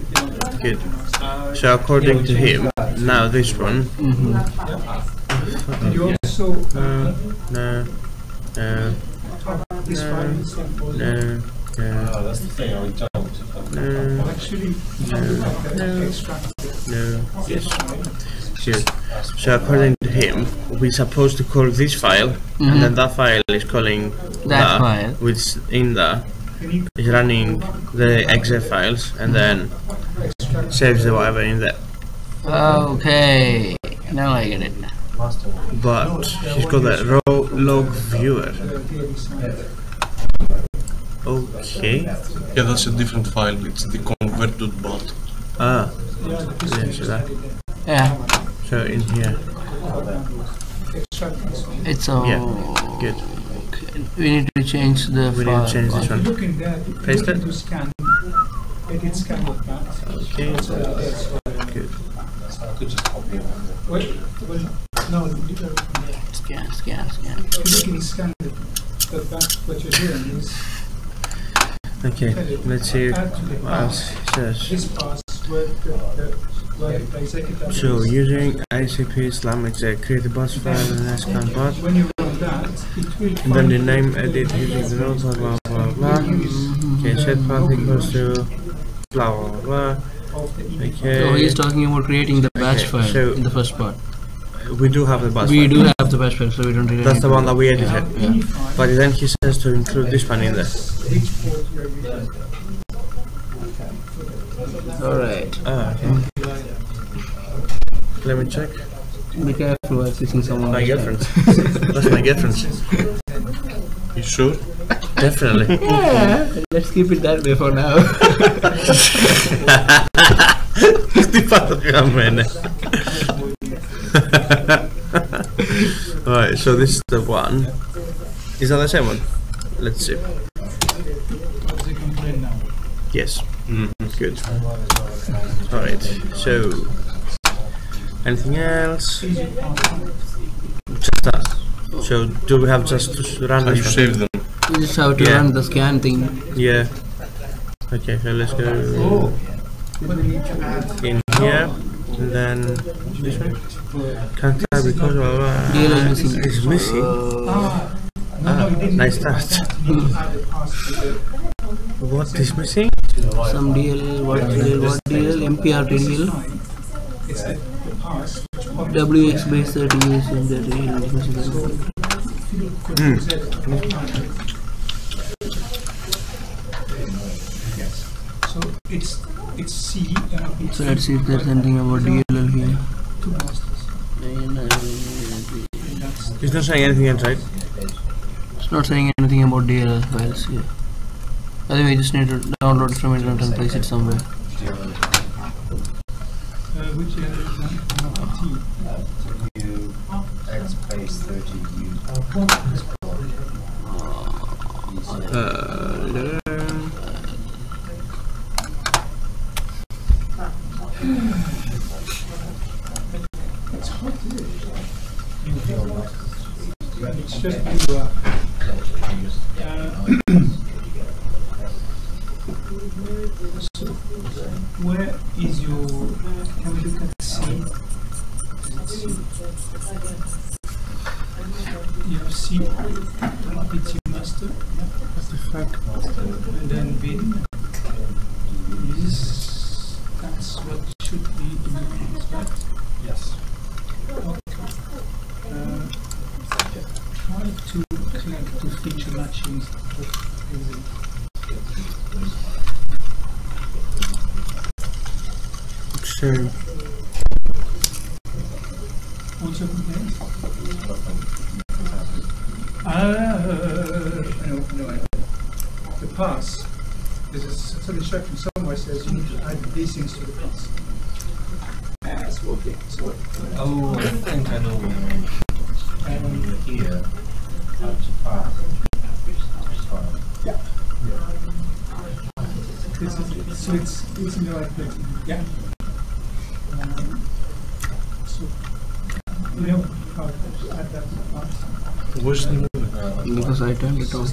Good. So, according to him, now this one. Did you also No. this file in the same folder? No. that's the thing, I don't. No. Actually, extract No. Yes. Good. So according to him, we're supposed to call this file, and then that file is calling That file. which in there is running the exe files, and then saves the whatever in there. Okay, now I get it. But he's got the raw log viewer. Okay. Yeah, that's a different file. It's the convert.bat. Ah. Yeah, so that. Yeah, So in here. it's all. Yeah. Good. Okay. We need to change the We file. need to change this one. Look in there, Paste look it. into scan, edit scan of that. Okay. Good. Well, no, you Scan. look in scan of that, what you're doing is Okay. Let's see add to the what else pass it says. this pass So using ICP slam, it's a create a bus file and scan bus. When you run that, it will And then the name edit using the node blah blah blah. Okay, set path equals to blah blah blah. Okay. So he's talking about creating the batch file so in the first part. we do have the bus We file. do have the batch file, so we don't really That's need the to one that we edited. Yeah. But then he says to include this one in there. Alright. Ah, okay. Let me check. Be careful while fixing someone. My girlfriend. That's my girlfriend. You sure? Definitely. Yeah, let's keep it that way for now. Alright, so this is the one. Is that the same one? Let's see. Yes. Good. Alright, so anything else? Just that. So do we have just to run Can you this one? save them? You just have to Yeah. run the scan thing. Yeah. Okay, so let's go in here and then this one. Can't tell because DLL missing. it's missing. Nice start. What is missing? Some DLL, what DLL, MPR DLL, WX base 30 is in the DLL. So it's C. So let's see if there's anything about DLL here. Two masters. It's not saying anything inside. It's not saying anything about DLL files here. I think we just need to download it from internet and place it somewhere. Which it's hot, isn't it? It's just so where is your? Can we look at C? You have C, PT master. What the fuck? And then bin is that's what should be in the place, right? Yes. Okay. Try to connect to feature matching. So What's your complaint? I know. The pass. There's a certain instruction somewhere says you need to add these things to the pass. That's working. Oh, I think I know here. Yeah. So it's in the right place. Yeah. So you know how to add that to the pass. Where's the Because I turned it off.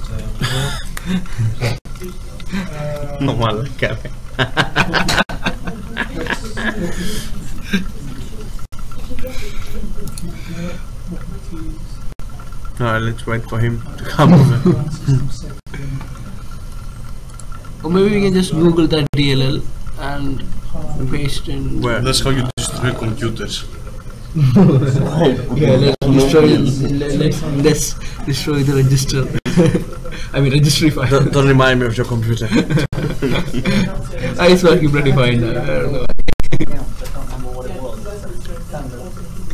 no mal, cabe. Alright, let's wait for him to come over. Or maybe we can just Google that DLL and paste in. Where? That's how you destroy computers. Yeah, let's destroy the register. I mean registry file. Don't remind me of your computer. It's working pretty fine now. I don't know.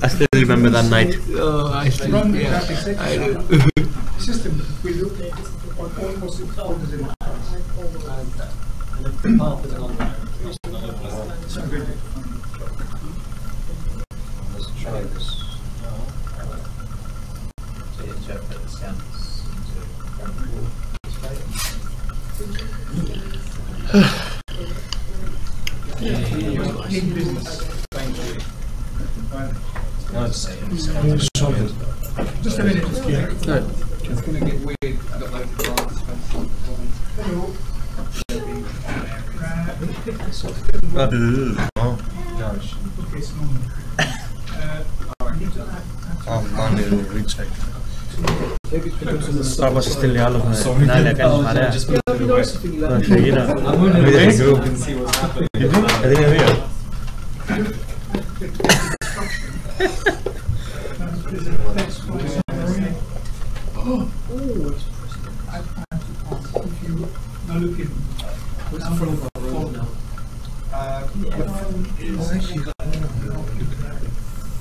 I still remember that night. Oh, I see. Yeah, I do. System will look on almost all the zero pass. So good. Let's try this. So you interpret the scans In business. Thank you. Just a minute. It's going to get weird. I don't like the drafts. Oh, no, it shouldn't. case moment. Manually recheck. Maybe it goes in the Στάβασε στείλει άλλο με Sorry. να λέει κάνεις Oh, παρέα. just put it to the west. Όχι, γύρω. I'm only Είδες a την group group. and see what's happening. Γιατί είναι δύο. Now look in. Where's the front of our road now? The phone is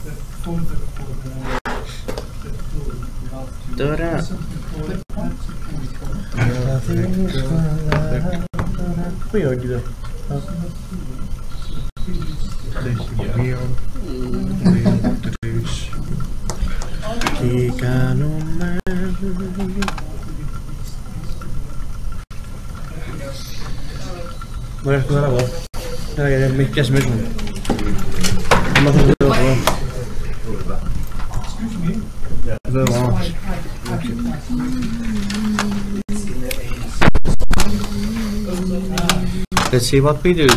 the folder for the tool. Τώρα. Πού είναι ο κοίτο. Τι κάνουμε. Μπορεί να έρθω τώρα εγώ. Τώρα γιατί με έχει πιάσει μέσα μου. Θα μάθω να το εγώ. Βέβαια. Let's see what we do.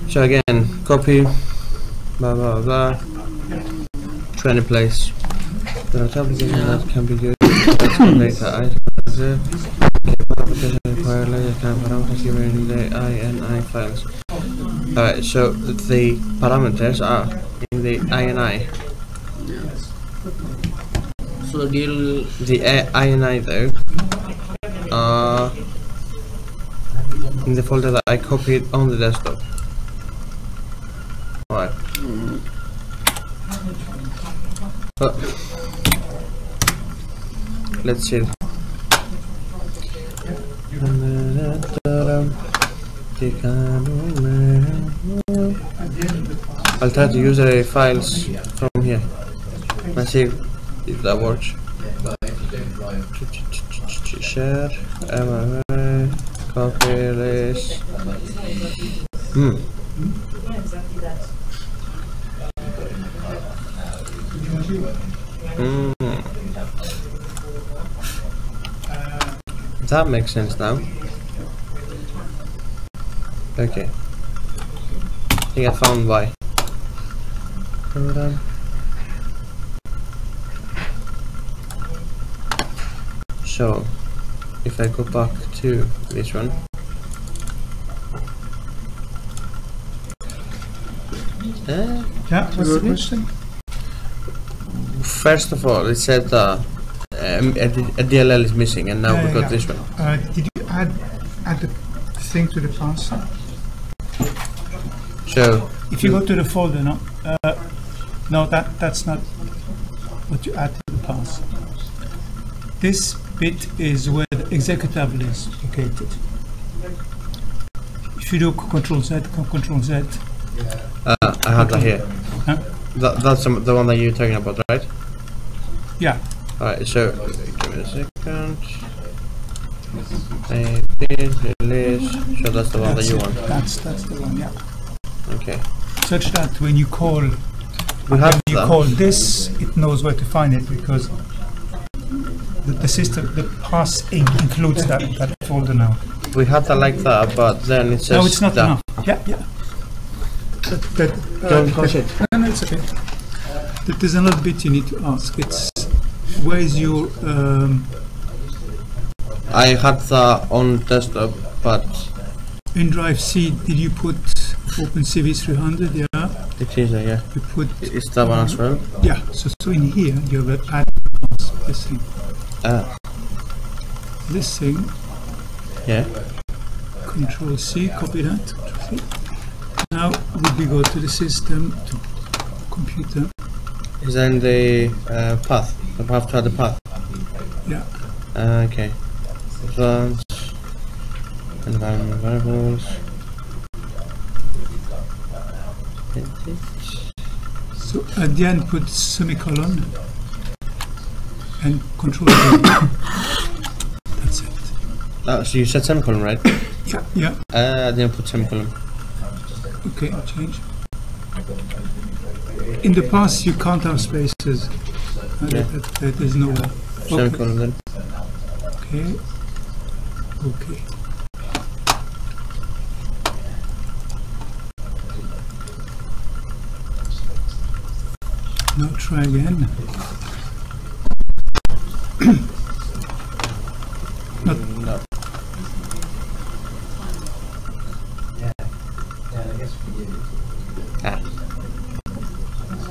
So again, copy, blah blah blah, to any place. There are applications that can be used to data items. Application require later can parameters given in the INI files. Alright, so the parameters are in the INI. So the INI though are in the folder that I copied on the desktop. Alright. But let's see. I'll try to use the files from here. Let's see if that works. Share, copy this. That makes sense now. Okay. I think I found why. So, if I go back to this one. Yeah, what's the question? First of all, it said a DLL is missing, and now we've got this one. Did you add the thing to the pass? So, If you go to the folder, no, that's not what you add to the pass. This bit is where the executable is located. If you do Control Z, I have that here. Huh? That's the one that you're talking about, right? Yeah. Alright, so give me a second. Release. So that's the one that you want. That's the one. Yeah. Okay. Such that when you call, We have you that. call this, it knows where to find it because the system, the pass includes that folder now. We have that like that, but then it says No, it's not that. enough. Yeah. Don't touch it. No, it's okay. There's another bit you need to ask. It's where is your I had that on desktop, but in drive C? Did you put OpenCV 300? Yeah. it is there, yeah. You put It's that one as well. yeah. So in here you have add this thing. This thing. Yeah. Control C. Copy that. Control C. Now would we go to the system to computer? Is that in the path? The path to add the path. Yeah. Okay. Advanced. Environment variables. So at the end put semicolon and Control V. That's it. So you said semicolon, right? Yeah. I didn't put semicolon. Okay, I'll change. In the past, you can't have spaces. Yeah. That is no. Semicolon then. Okay. Okay. Now try again. Not No.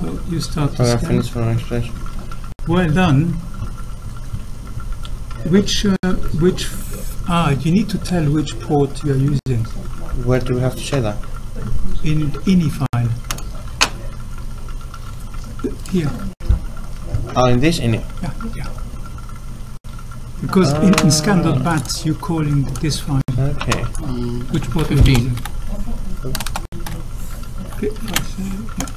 so you start to Okay, scan. finish for next place. Well done. Which you need to tell which port you are using Where do we have to say that? in ini file. Here, Oh, in this in it. yeah. Because in scan.bat you calling this file. Okay. Which port are you 15. using? Okay, I say, yeah.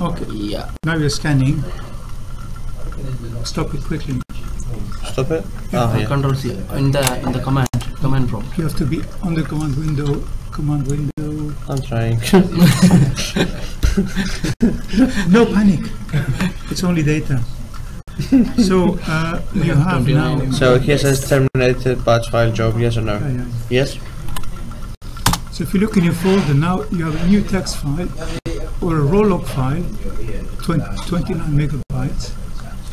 Okay, Yeah. now you're scanning. Stop it quickly. Stop it. Oh, yeah. Control C in the command prompt. You have to be on the command window. I'm trying. No panic. It's only data. So you have now. So here says terminated batch file job. Yes or no? Yeah. Yes. So if you look in your folder now, you have a new text file or a roll-up file, 29 megabytes.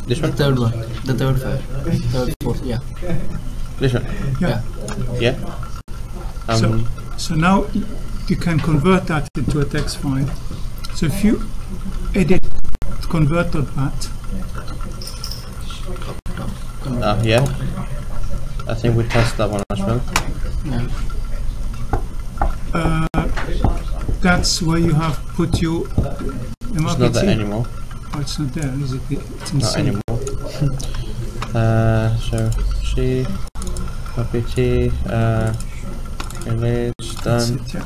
This The one. third one. The third file. Third, fourth. Yeah. This one. Yeah. Yeah. So now you can convert that into a text file. So if you edit convert.bat, Yeah. I think we test that one as well. Yeah. that's where you have put your It's not there anymore. Oh, it's not there, is it? It's in Not C. anymore. So C, RPT, image That's done. it, yeah.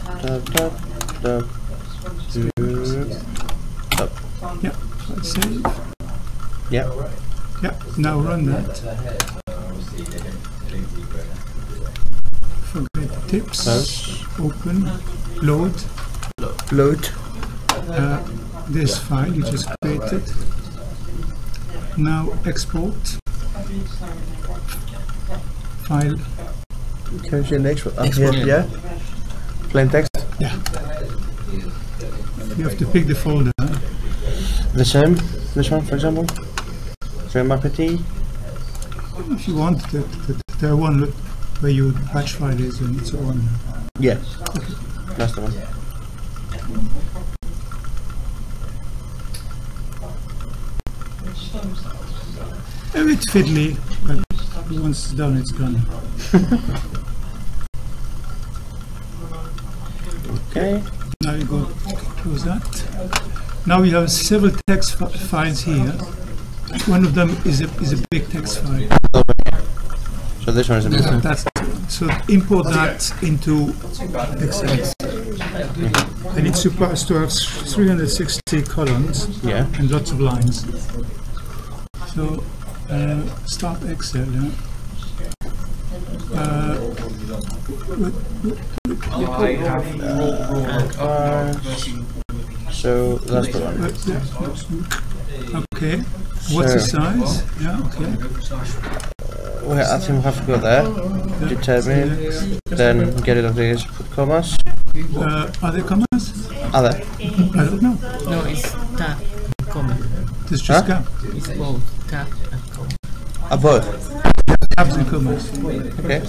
Dub. Yeah, so save. Yeah. Yeah, now run that. Forget tips. Close. Open. Load. Load. This file you just created. Now export. File. Can you see the next one? Export. Here, yeah. Plain text. Yeah. You have to pick the folder. The same. This one, for example. Same RPT. If you want, the one where your batch file is and so on. Yeah. That's the one. A bit fiddly, but once it's done, it's done. Okay. Now you go close that. Now we have several text files here. One of them is a big text file. So this one is a bit. That's so import that into Excel. And it's supposed to have 360 columns Yeah. and lots of lines. So start Excel. Yeah? So that's the one. Okay. What's the size? Yeah. Okay. Well, I think we have to go there. Determine. Then get rid of these. Put commas. Are there commas? Other. I don't know. No, it's tab and comma. There's just Huh? It's both tab and comma. Both. tabs and commas. Okay.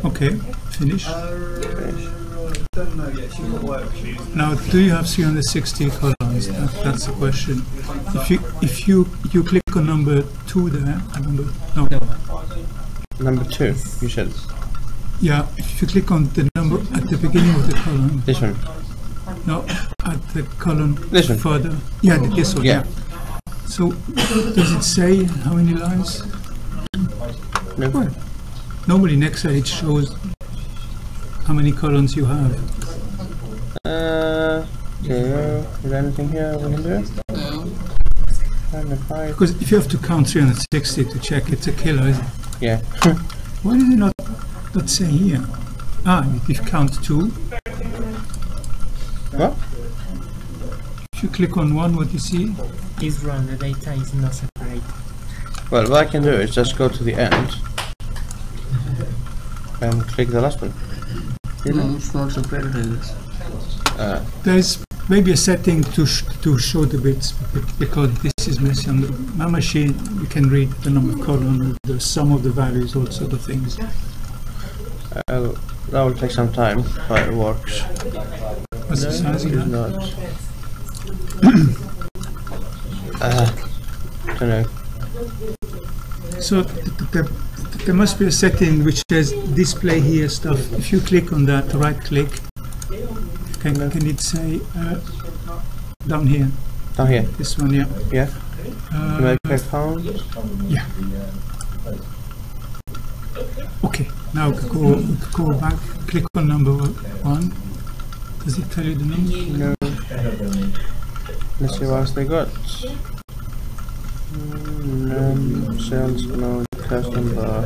Okay. Finish. Now, do you have 360 columns? That's the question. If you click on number 2 there, no. Number 2, you said. Yeah, if you click on the number at the beginning of the column, This one. no, at the column This one? further. Yeah, this one. Yeah. Yeah. So, does it say how many lines? No. Well, normally in Excel it shows how many columns you have. Okay. Is there anything here we can do? Number 5. Because if you have to count 360 to check, it's a killer, isn't it? Yeah. Why did it not say here? Ah, if you count 2. What? If you click on 1, what do you see? It's wrong, the data is not separate. Well, what I can do is just go to the end and click the last one. No, it's not separated, I guess. There's maybe a setting to show the bits, because this is messy on my machine. You can read the number column, the sum of the values, all sort of things. That will take some time, but it works. What's the size of It's that? not. Don't know. So there must be a setting which says display here stuff. If you click on that, right click, can it say down here? Down here. This one, yeah. Yeah. Make account. Yeah. Okay. Now go back. Click on number 1. Does it tell you the number? No. Let's see what else they got. Sales mode, custom bar.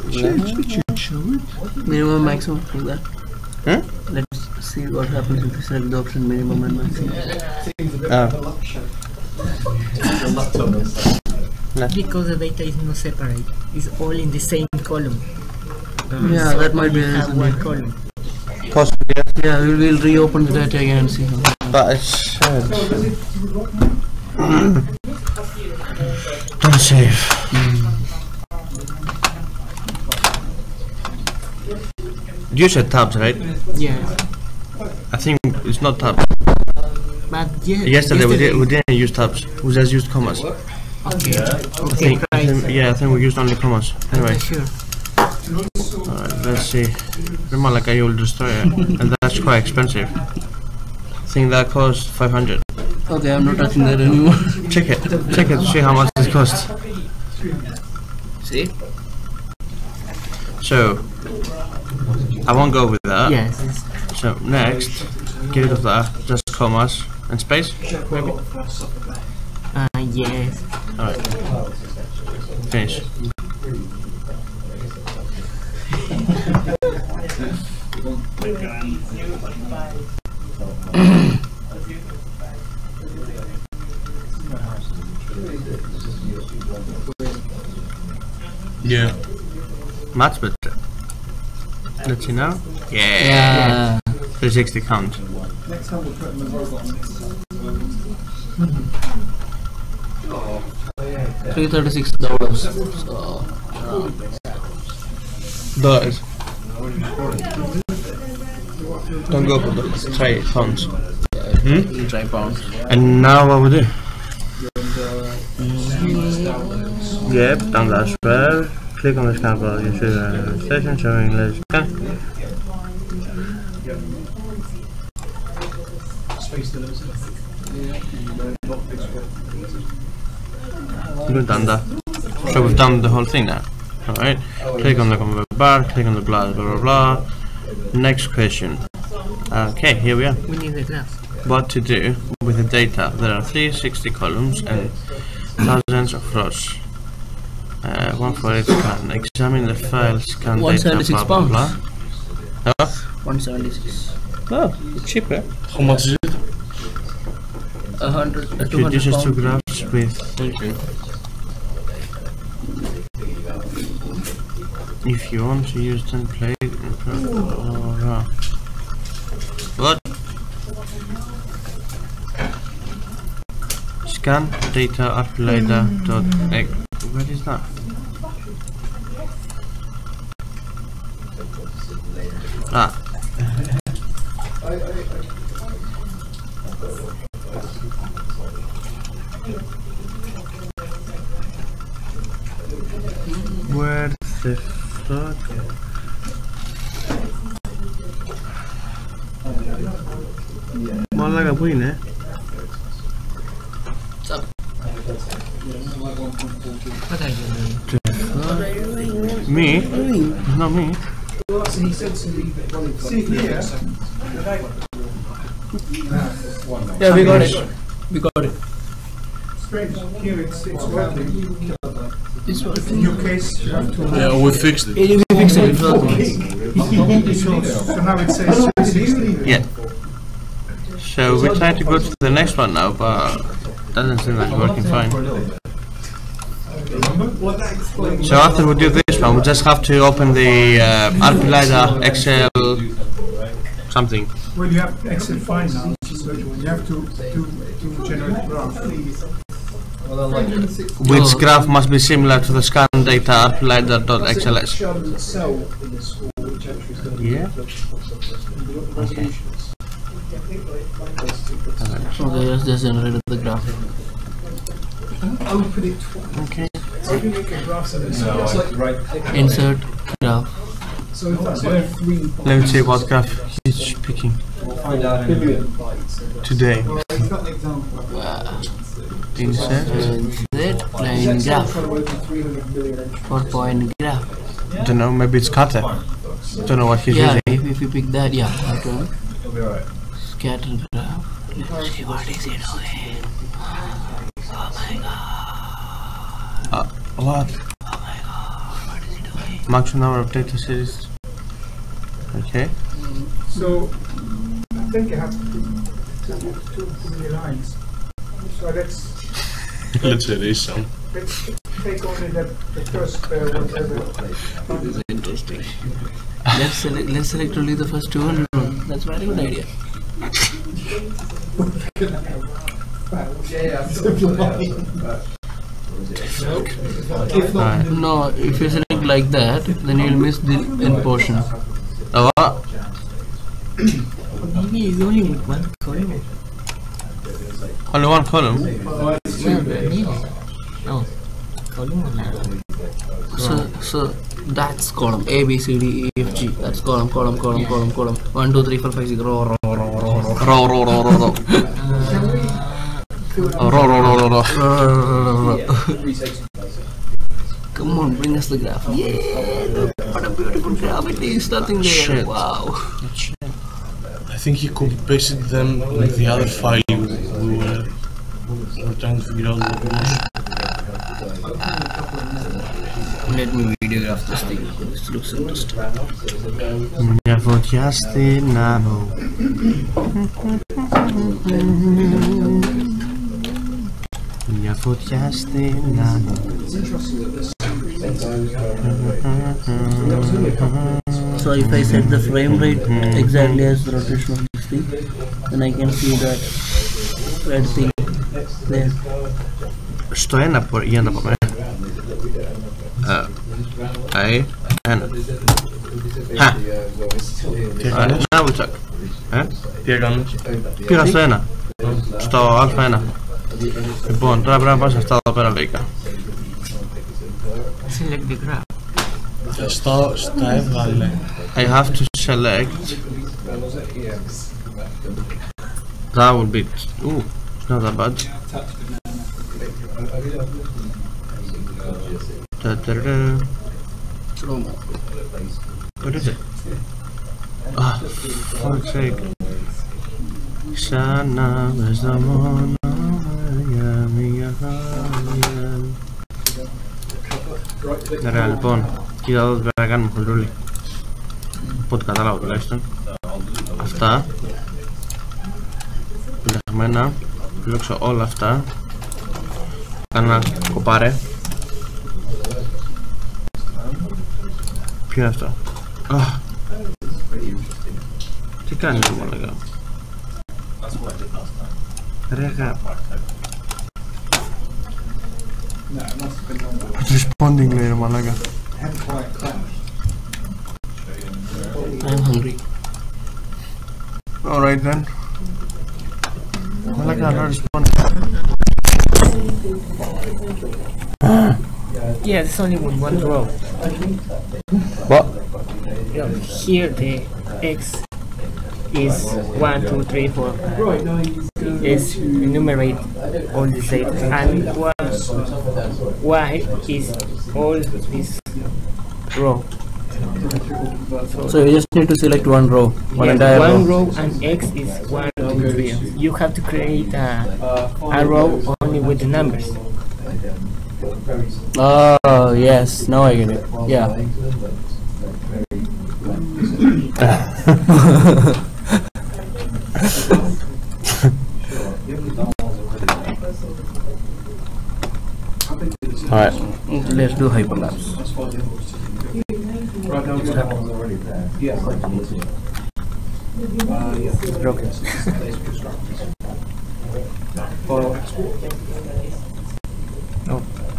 It should show it. Minimum, maximum, like that. Hmm? Let's see what happens if we select the option minimum and maximum. Because the data is not separate, it's all in the same column. Yeah, so that might be a we have reason. one column. Possibly, yes. Yeah, we'll reopen the data again and see how. But it should. Don't save. You said tabs, right? Yeah. I think it's not tabs. But yeah, Yesterday we didn't use tabs. We just used commas. Okay. I Okay, think, yeah, I think we used only commas. Anyway, sure. alright, let's see. Remember, like I will destroy it, and that's quite expensive. I think that cost 500. Okay, I'm not touching that anymore. Check it to see how much it costs. See? So, I won't go with that. Yes. So next, get rid of that, just commas and space, maybe? Yes. Alright. Finish. Yeah. Much better. Let's see now. Yeah. 360 count. $336. So, Dollars. Don't go for the try pounds. we'll try pounds. And now what we do? Yep, done that as well. Click on the scan bar, you see the station showing let's scan. We've done that. So we've done the whole thing now. Alright. Click on the combo bar, click on the blah blah blah. Next question. Okay, here we are. We need the graph. What to do with the data? There are 360 columns and thousands of rows. One for each scan. Examine the file scan data. 176 Blah, blah, blah. Oh, 176. oh, it's cheaper. How much is it? 100, It 200 reduces two pounds. graphs with. Okay. If you want to use template. What? Scan data uploader.egg. What is that? Ah. Where the fuck? Malaga po yun eh. What are you doing? Me? Not me. Yeah, we got it. We got it. Strange. Here it's working. This one. In your case, you have to. Yeah, we fixed it. We fixed it. So now it says 360. Yeah. So we try to go to the next one now, but doesn't seem like it's working fine. So after we do this one, we just have to open the ARPLIDA Excel something. Well, you have Excel file now, so you have to generate graph. Which graph must be similar to the scan data applied.xls? Yeah. Okay. Okay, just generated the graph. Okay. Insert graph. Let me see what graph he's picking today. Insert. Line graph. 4-point graph. Don't know. Maybe it's cutter. Don't know what he's Yeah, using. if you pick that, yeah. Okay. Scatter graph. Let's see what is it doing. Oh my god. What? Oh my god. What is it doing? Maximum number of data series. Okay. So I think you have too many lines. So let's Let's erase some. take only the first whatever. This is interesting. Let's select only the first 200 rows. That's a very good idea. Alright. No, if you select like that, then you'll miss the end portion. Oh, what? Maybe it's only with one column. Only one column? Yeah, maybe. No. Column or line? So that's column A, B, C, D, E, F, G. That's column. 1, 2, 3, 4, 5, 6. Row. Come on, bring us the graph. Yeah, look, what a beautiful graph it is. Nothing there. Shit. Wow. I think he copied-pasted them with the other file we were trying to figure out what it was. Let me videograph this thing. This looks interesting. Μια φωτιά στην άμμο. Μια φωτιά στην άμμο. So if I set the frame rate exactly as the rotation of this thing, then I can see that red thing there. Στο ένα για να πάμε. Ένα. Τι έκανες? Να βουτσακ. Τι έκανες? Πήγα στο ένα. Στο α1. Λοιπόν, τώρα πρέπει να πάω σε αυτά εδώ πέρα λογικά. Select the graph. Στα έβγαλε. I have to select. That would be... Ooh, it's not that bad. What is it? Ah, for fuck's sake. Ξανά μες τα μόνο για μια χάρια. Ωραία, λοιπόν, κοίτα εδώ πρέπει να κάνουμε χοντρούλι. Από ό,τι κατάλαβα τουλάχιστον. Αυτά. Πιλεγμένα. Πλήξω όλα αυτά. Κάνα κοπάρε. Ποιο είναι αυτό? Τι κάνει το μαλακά? Ρε γα... Responding λέει ρε μαλακά. I'm hungry. Alright then. Malaga, not responding. Yeah, it's only with one row. What? Yeah, here the X is 1, 2, 3, 4. Is enumerate all the data, and Y is all this row. So you just need to select one row, one Yes, entire one row. row, and X is 1, 2, 3. You have to create a row only with the numbers. Oh yes, now I get it. Yeah. Alright. Let's do hyperlapse. It's broken.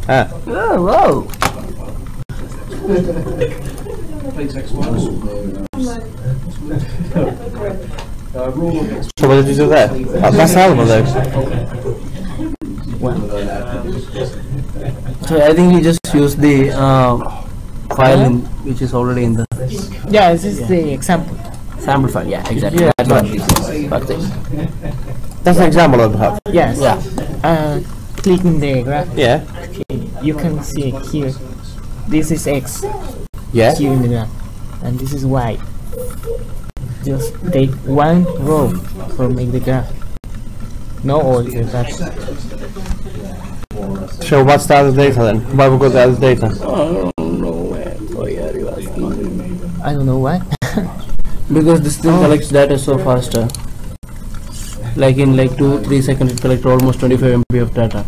Ah, Oh, whoa! Play text once. Rule of X. so what did you do there? That's horrible though. So I think you just use the file which is already in the Yeah, this is the example. sample file. Yeah, exactly. Yeah, That's what this is. Fuck this. That's an example of have. Yes. Yeah. Click in the graph. Yeah. You can see here. This is X Yeah. here in the graph, and this is Y. Just take one row for make the graph. No order. That's So what's the other data then? Why we got the other data? Oh no, man. Why are you asking? I don't know why. Because this thing collects data so faster. Like in like 2-3 seconds it collects almost 25 MB of data.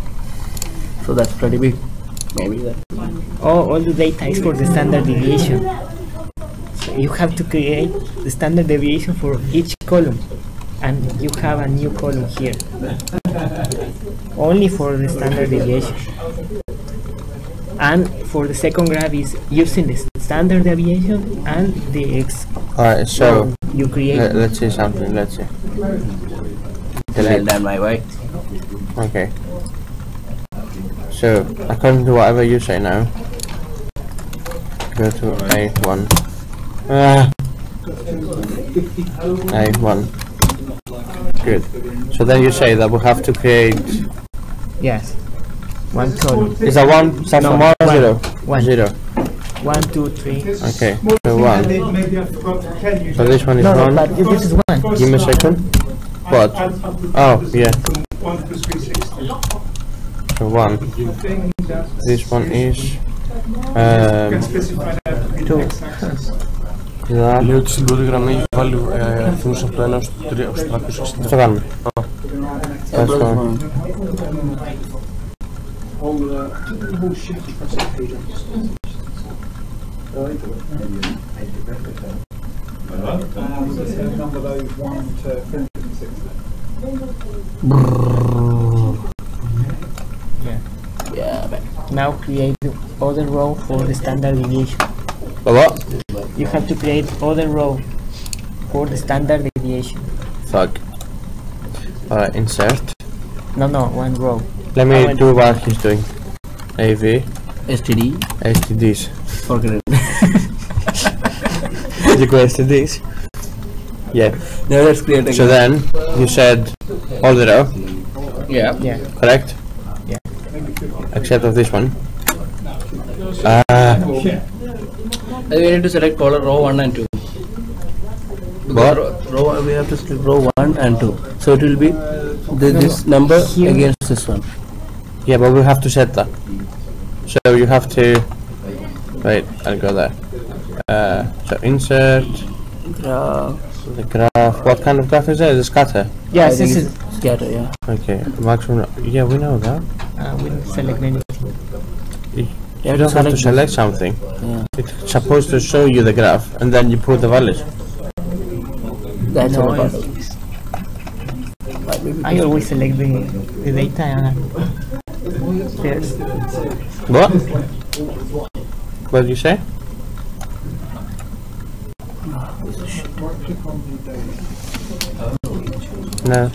So that's pretty big. Maybe that. All the data is for the standard deviation. So you have to create the standard deviation for each column, and you have a new column here. Only for the standard deviation. And for the second graph is using the standard deviation and the X Alright, so you create. let's see something. Let's see. Well done, my way. Okay. So according to whatever you say now, go to A1. A1. Good. So then you say that we have to create. Yes. One column. Is that one? Start from one or zero? One. 0. 1, 2, 3. Okay. So 1. Maybe I forgot to tell you. So this one is No, 1. but this is one. Give me a second. What? Oh, yeah. 1 to 360. So 1. I think that's This one is. you can specify that to be the x-axis. That. Λέω ότι στην πρώτη γραμμή έχει βάλει αριθμούς από το 1 στο 360. Αυτό κάνουμε. That's fine. Number those 1 to 360. Yeah, but Now create the other row for the standard deviation. What? You have to create other row for the standard deviation. Fuck. Alright, insert. No, one row. Let me do what he's doing. AV, STD. STDs. Forget it. You go STDs? Yeah. Now let's create again. So then, you said all the row, Yeah. Yeah. correct? Yeah. Except of this one. We need to select color row 1 and 2. What? Row we have to select row 1 and 2. So it will be this number Here. against this one. Yeah, but we have to set that. So you have to. Wait, I'll go there. So insert Graph. the graph. What kind of graph is it? Is it scatter? Yes, I think this is. it's scatter, yeah. Okay, maximum. Yeah, we know that. We select anything. You don't have to select something. Yeah. It's supposed to show you the graph, and then you put the values. That's No, all about it's- it. I always select the data first. What? What did you say? No.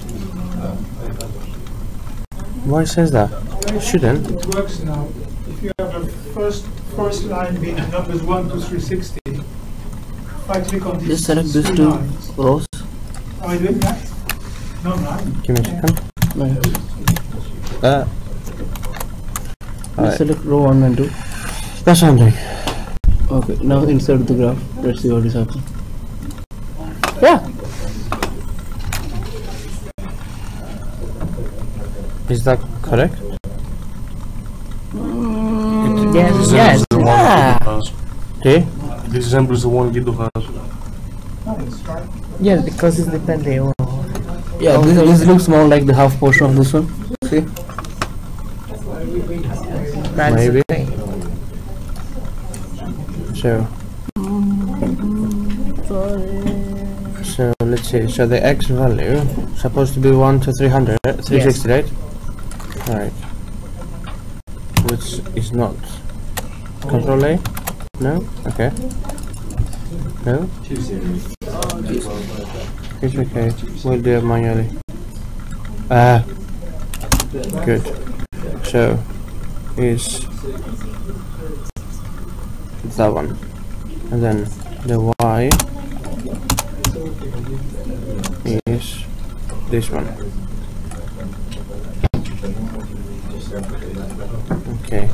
Why says that? It shouldn't. It works now. If you have a first line being numbers 1 to 360, if I click on these Just select these three two lines, rows. am I doing that? No, right? Give me a second. No. Alright. Just select row 1 and 2. That's what I'm doing. Okay, now insert the graph. Let's see what is happening. Yeah. Is that correct? Yes. Yes. Yeah. Okay. This resembles the one Guido has. Yes, because it's dependent on. Yeah, this looks more like the half portion of this one. See? That's Maybe. okay. So. So let's see. So the x value supposed to be 1 to 300, 360, right? Alright. Which is not. Control A? No? Okay. No? It's okay. We'll do it manually. Good. So is that one, and then the y is this one. Okay.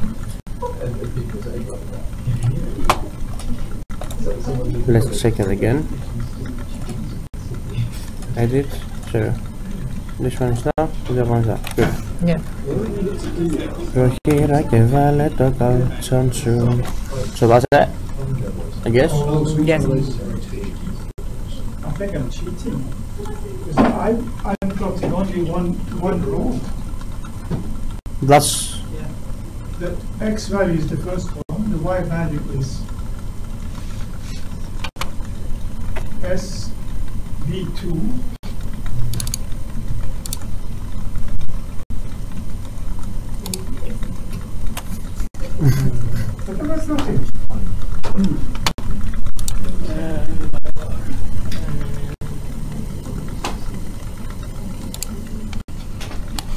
Let's check it again. Edit. So this one's that, the one's that. Good. Yeah. Προχείρα και βάλε το καλτσόν σου. So that's it, I guess? Yes. I think I'm cheating. Because I'm plotting only one row. That's... The x value is the first one, the y value is SB2. But that's not it.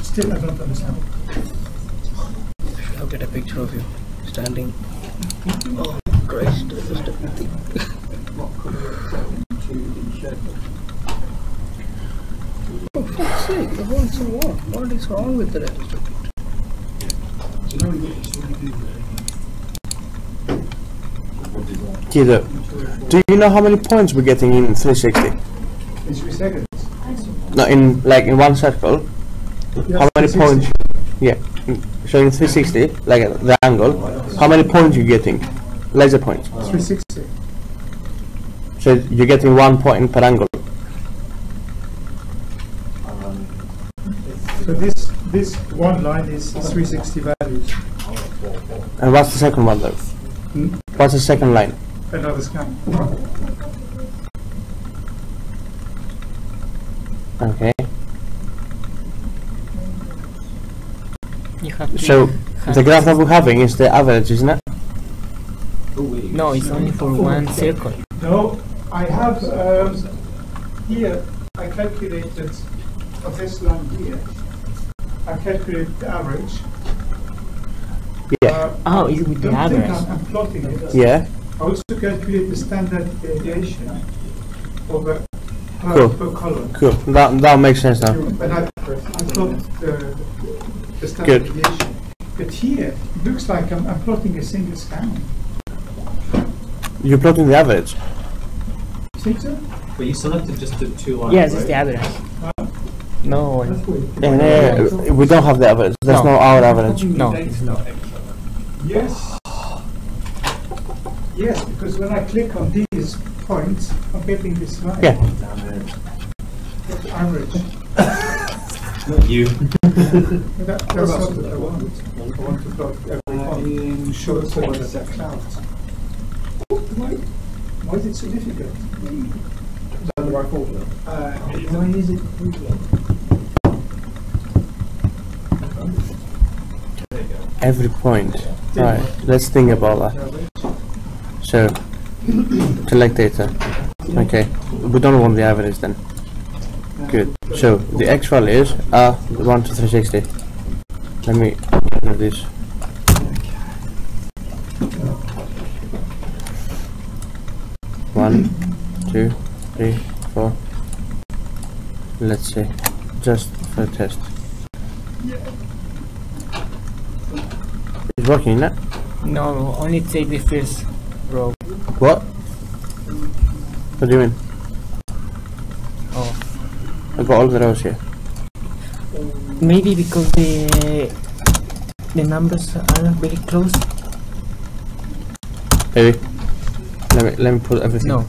Still, I don't understand. I'll get a picture of you standing. Oh Christ! For fuck's sake, the one's a what? What is wrong with the rest of it? Kiddo, do you know how many points we're getting in 360? In 3 seconds. No, in like in one circle. Yes, How many 360. points? Yeah. So in 360, like the angle, how many points you getting? Laser points. 360. So you're getting 1 point per angle. So this one line is 360 values. And what's the second one though? What's the second line? Another scan. Okay. You have to So have the graph that we're having is the average, isn't it? No, it's only for one circle. No, I have here. I calculated for this line here. I calculated the average. Yeah. Oh, it's with the Don't think average. I'm plotting it. Yeah. I also calculate the standard deviation over Cool. per column. Cool. That makes sense now. And I plot the standard Good. deviation. But here, it looks like I'm plotting a single scan. You're plotting the average. Think so? But you selected just the two lines. Yes, it's right? the average. No, That's weird. And we don't have the average. That's No. not our average. no, it's not. Yes. Yes, because when I click on these points, I'm getting this line. Yeah. The average. Not you. That's not what I want. I want to plot every point to show so that there are clouds. Why is it so difficult? Is that the right formula? Why is it? Every point. Alright, let's think about that. So, select data. Okay, we don't want the average then. Good. So, the x values are 1 to 360. Let me get rid of this. One, 2, 3, 4. Let's see, just for a test. It's working, isn't it? No, only take the first row. What? What do you mean? Oh, I've got all the rows here. maybe because the numbers are very close. Maybe. Let me put everything. No.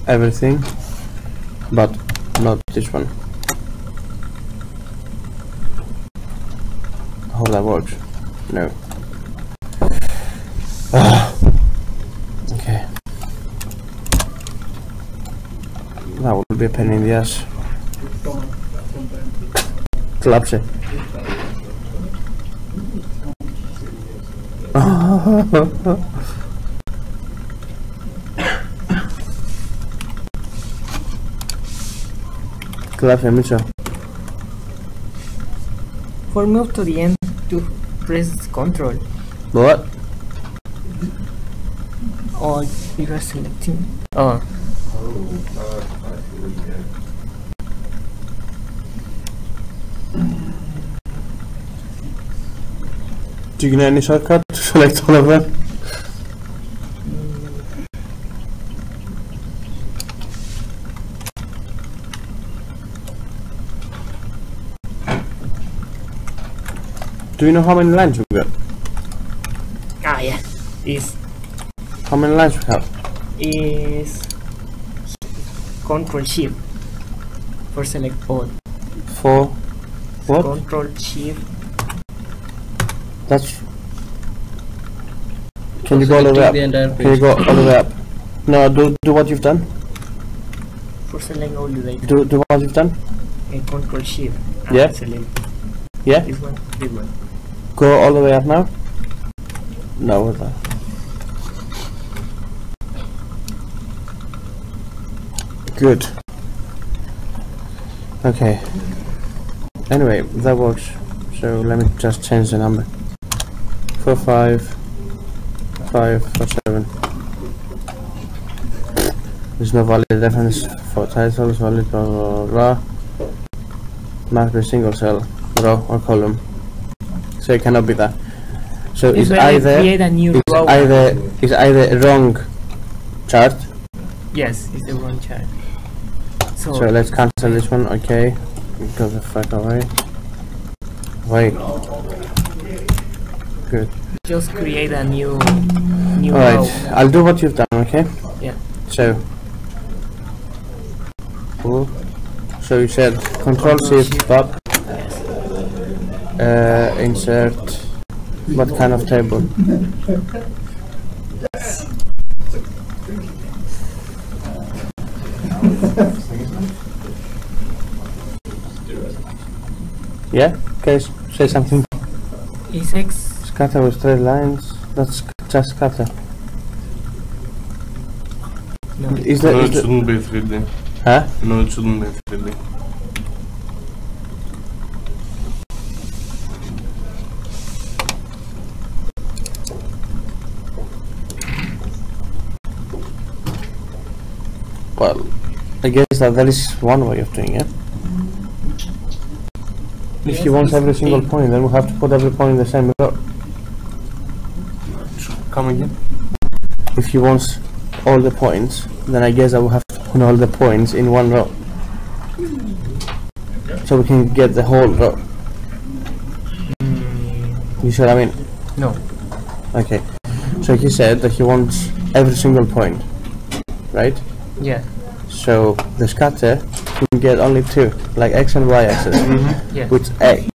Everything, but not this one. I hope that works. No. Okay. That will be a pain in the ass. Collapse it. Collapse it, Mitchell. For move to the end to press control. What? Or you are selecting. Oh. Do you get any shortcut to select all of them? Do you know how many lines we got? Ah, yeah. Is How many lines we have? Control Shift for select all. For what? Control Shift. That's. Can you go all the way up? The entire Can you page. go all the way up? No, do what you've done. For select all the data. Do what you've done. Control Shift. Yeah. Select Yeah. this one. Go all the way up now. No, with that. Good. Okay. Anyway, that works. So let me just change the number. 45547. There's no valid reference for titles, valid blah blah blah. Must be single cell, row or column. So it cannot be that. So it's either create a new row. it's either a wrong chart. Yes, it's the wrong chart. So, So let's cancel this one. Okay, go the fuck away. Wait. Good. just create a new All row. right, I'll do what you've done. Okay. Yeah. So. Cool. So you said Control Shift up. Insert. What kind of table? Yeah? Okay, say something. Is Scatter with straight lines. That's just scatter. no. Is No, that it shouldn't be 3D. huh? No, it shouldn't be 3D. Well, I guess that there is one way of doing it. If you want every single point, then we have to put every point in the same row. Come again? If you want all the points, then I guess I will have to put all the points in one row. So we can get the whole row. You see what I mean? No. Okay. So he said that he wants every single point, right? Yeah. So the scatter can get only two, like x and y axis. Yeah. With x.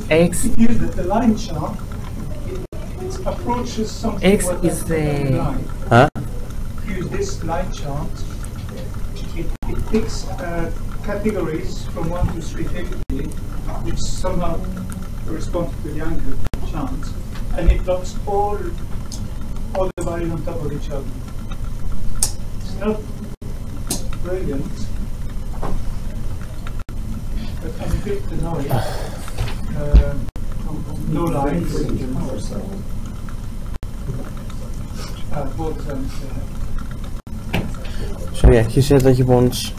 X If you use the line chart, it approaches something. X what is the the line. Huh? If you use this line chart, it picks categories from 1 to 350, which somehow correspond to the angle chart, and it plots all the values on top of each other. It's not brilliant, but I'm a bit annoyed. No lines. Both So yeah, he said that he wants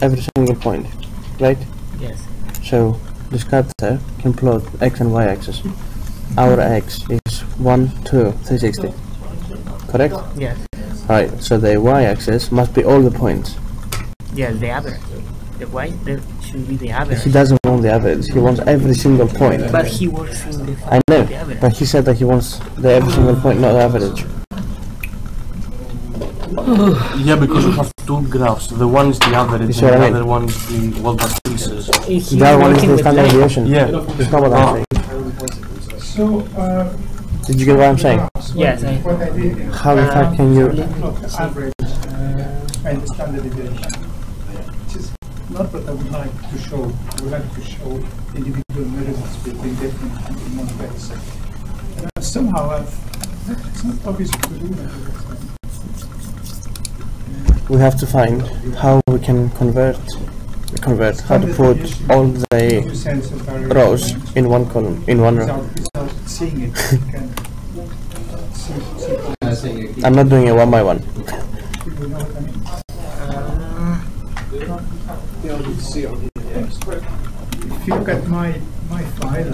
every single point, right? yes. So the scatter can plot x and y axis. Our x is 1, 2, 360. Correct? Yes. Right, so the y axis must be all the points. Yes, the average. The y that should be the average. He doesn't want the average, he wants every single point. But he works in the I know, the average. but he said that he wants the every single point, not the average. Yeah, because we have two graphs. The one is the average, see and what the I mean? other one is the what that pieces. He's That one is working the with standard line. deviation. Yeah. That's not what I'm saying. So, Did you get what I'm saying? Yes, what I did is How the fuck can you... plot the average and the standard deviation. not what I would like to show. I would like to show individual measurements between different in one place. Somehow it's not obvious to do that. We have to find how we can convert how to put all the rows in one column, in one row. Without seeing it, you can see. I'm not doing it one by one. You know what I mean? If you look at my file,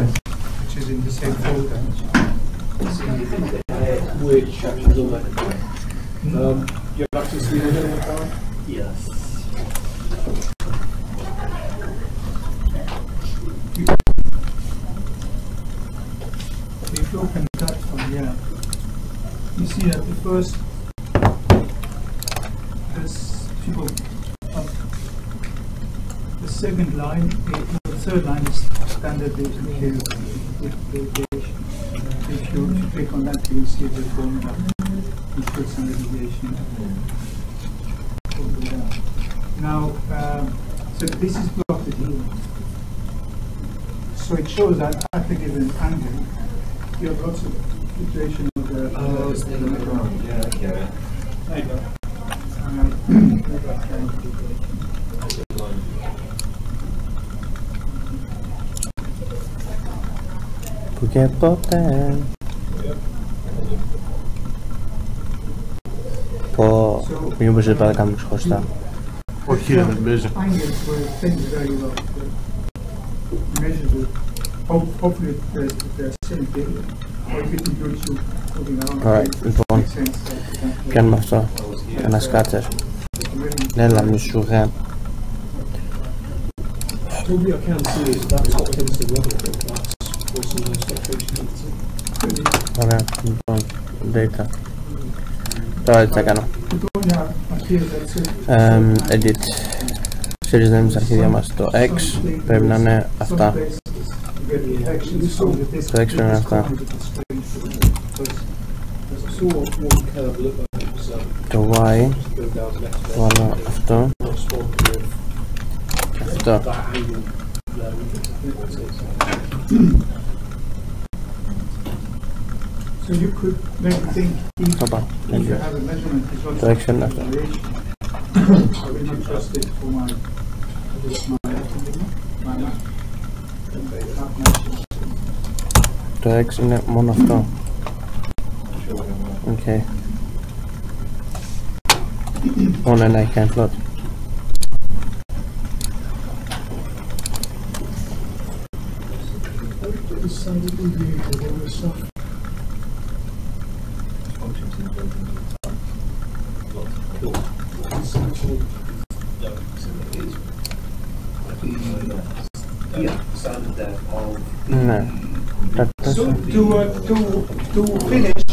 which is in the same folder, Which sections are there? You have access to the original file? Yes. if you open that one, yeah, you see that the first, the second line, the third line is standard deviation. If you click on that, you will see the formula. You put standard deviation. Now, so this is plotted here. So it shows that at a given angle, you have lots of fluctuation of the. Yeah, okay. There you go. Porque potem po mimo że balkan już koszta. Όχι ρε, δεν παίζει. Angles were things very well measured. Hopefully they're same thing. Or if it includes you moving around. Alright, λοιπόν, πιάνουμε αυτό. Ένα σκάτερ. Έλα μη σου γε. Probably I can see is that's what tends to run it. That's where some of those fluctuations comes in. Ωραία, λοιπόν, data. Τώρα έτσι θα κάνω. Edit. Series name στα αρχίδια μας. Το X πρέπει να είναι αυτά. Το X πρέπει να είναι αυτά. Το Y βάλω αυτό. Αυτό. So you could maybe think if Opa, thank you you. have a measurement is what Το X είναι αυτό. I will not trust it for my Το X είναι μόνο αυτό. Okay. Μόνο ένα έχει κάνει plot. Ναι. So to finish,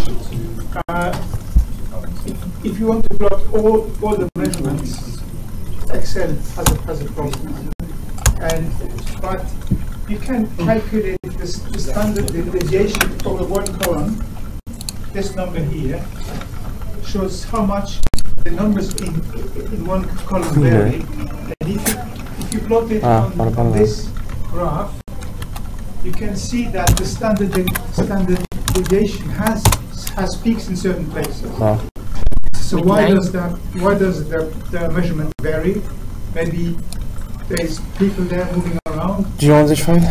if you want to plot all the measurements, Excel has a problem, but you can calculate the standard deviation over one column. This number here shows how much the numbers in one column vary, and if you plot it on this graph, you can see that the standard deviation has peaks in certain places. So why does the measurement vary? Maybe there's people there moving around. Do you want this file?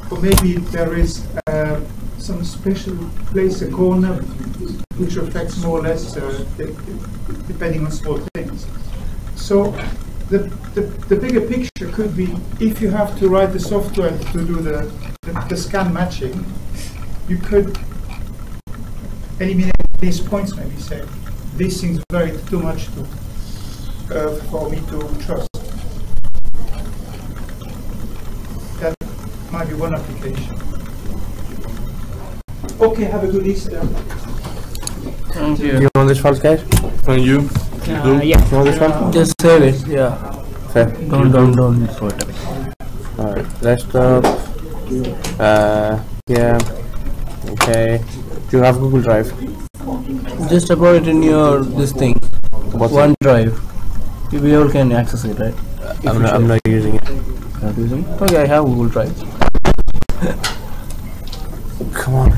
Or maybe there is some special place, a corner, which reflects more or less depending on small things. So the bigger picture could be, if you have to write the software to do the scan matching, you could eliminate these points, maybe say, these things vary too much for me to trust. That might be one application. Okay, have a good Easter. Thank Do you want this file, guys? And you? Yeah. You want this one? Just save it, yeah. Fair. Don't throw it away. Alright, desktop. Yeah. Okay. Do you have Google Drive? Just about it in your this thing. What's OneDrive. You all can access it, right? I'm not using it. Not using it? Okay, I have Google Drive. Come on.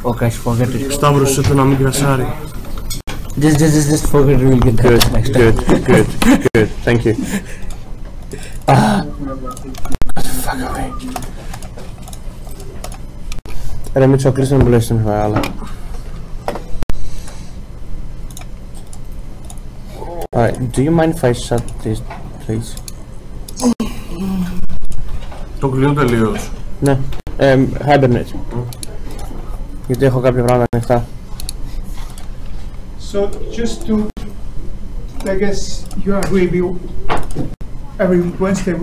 Okay, forget it. Stavros, σε το μικρό σάρι. Just forget it. We'll get Good, that next time. good. Thank you. Get the fuck away. Ρε Μίτσο, κλείστε να μπουλές την φαγάλα. Alright, do you mind if I shut this, please? Το κλείνω τελείως. Ναι, hibernate. Γιατί έχω κάποια πράγματα ανοιχτά. So just to, I guess you agree, every Wednesday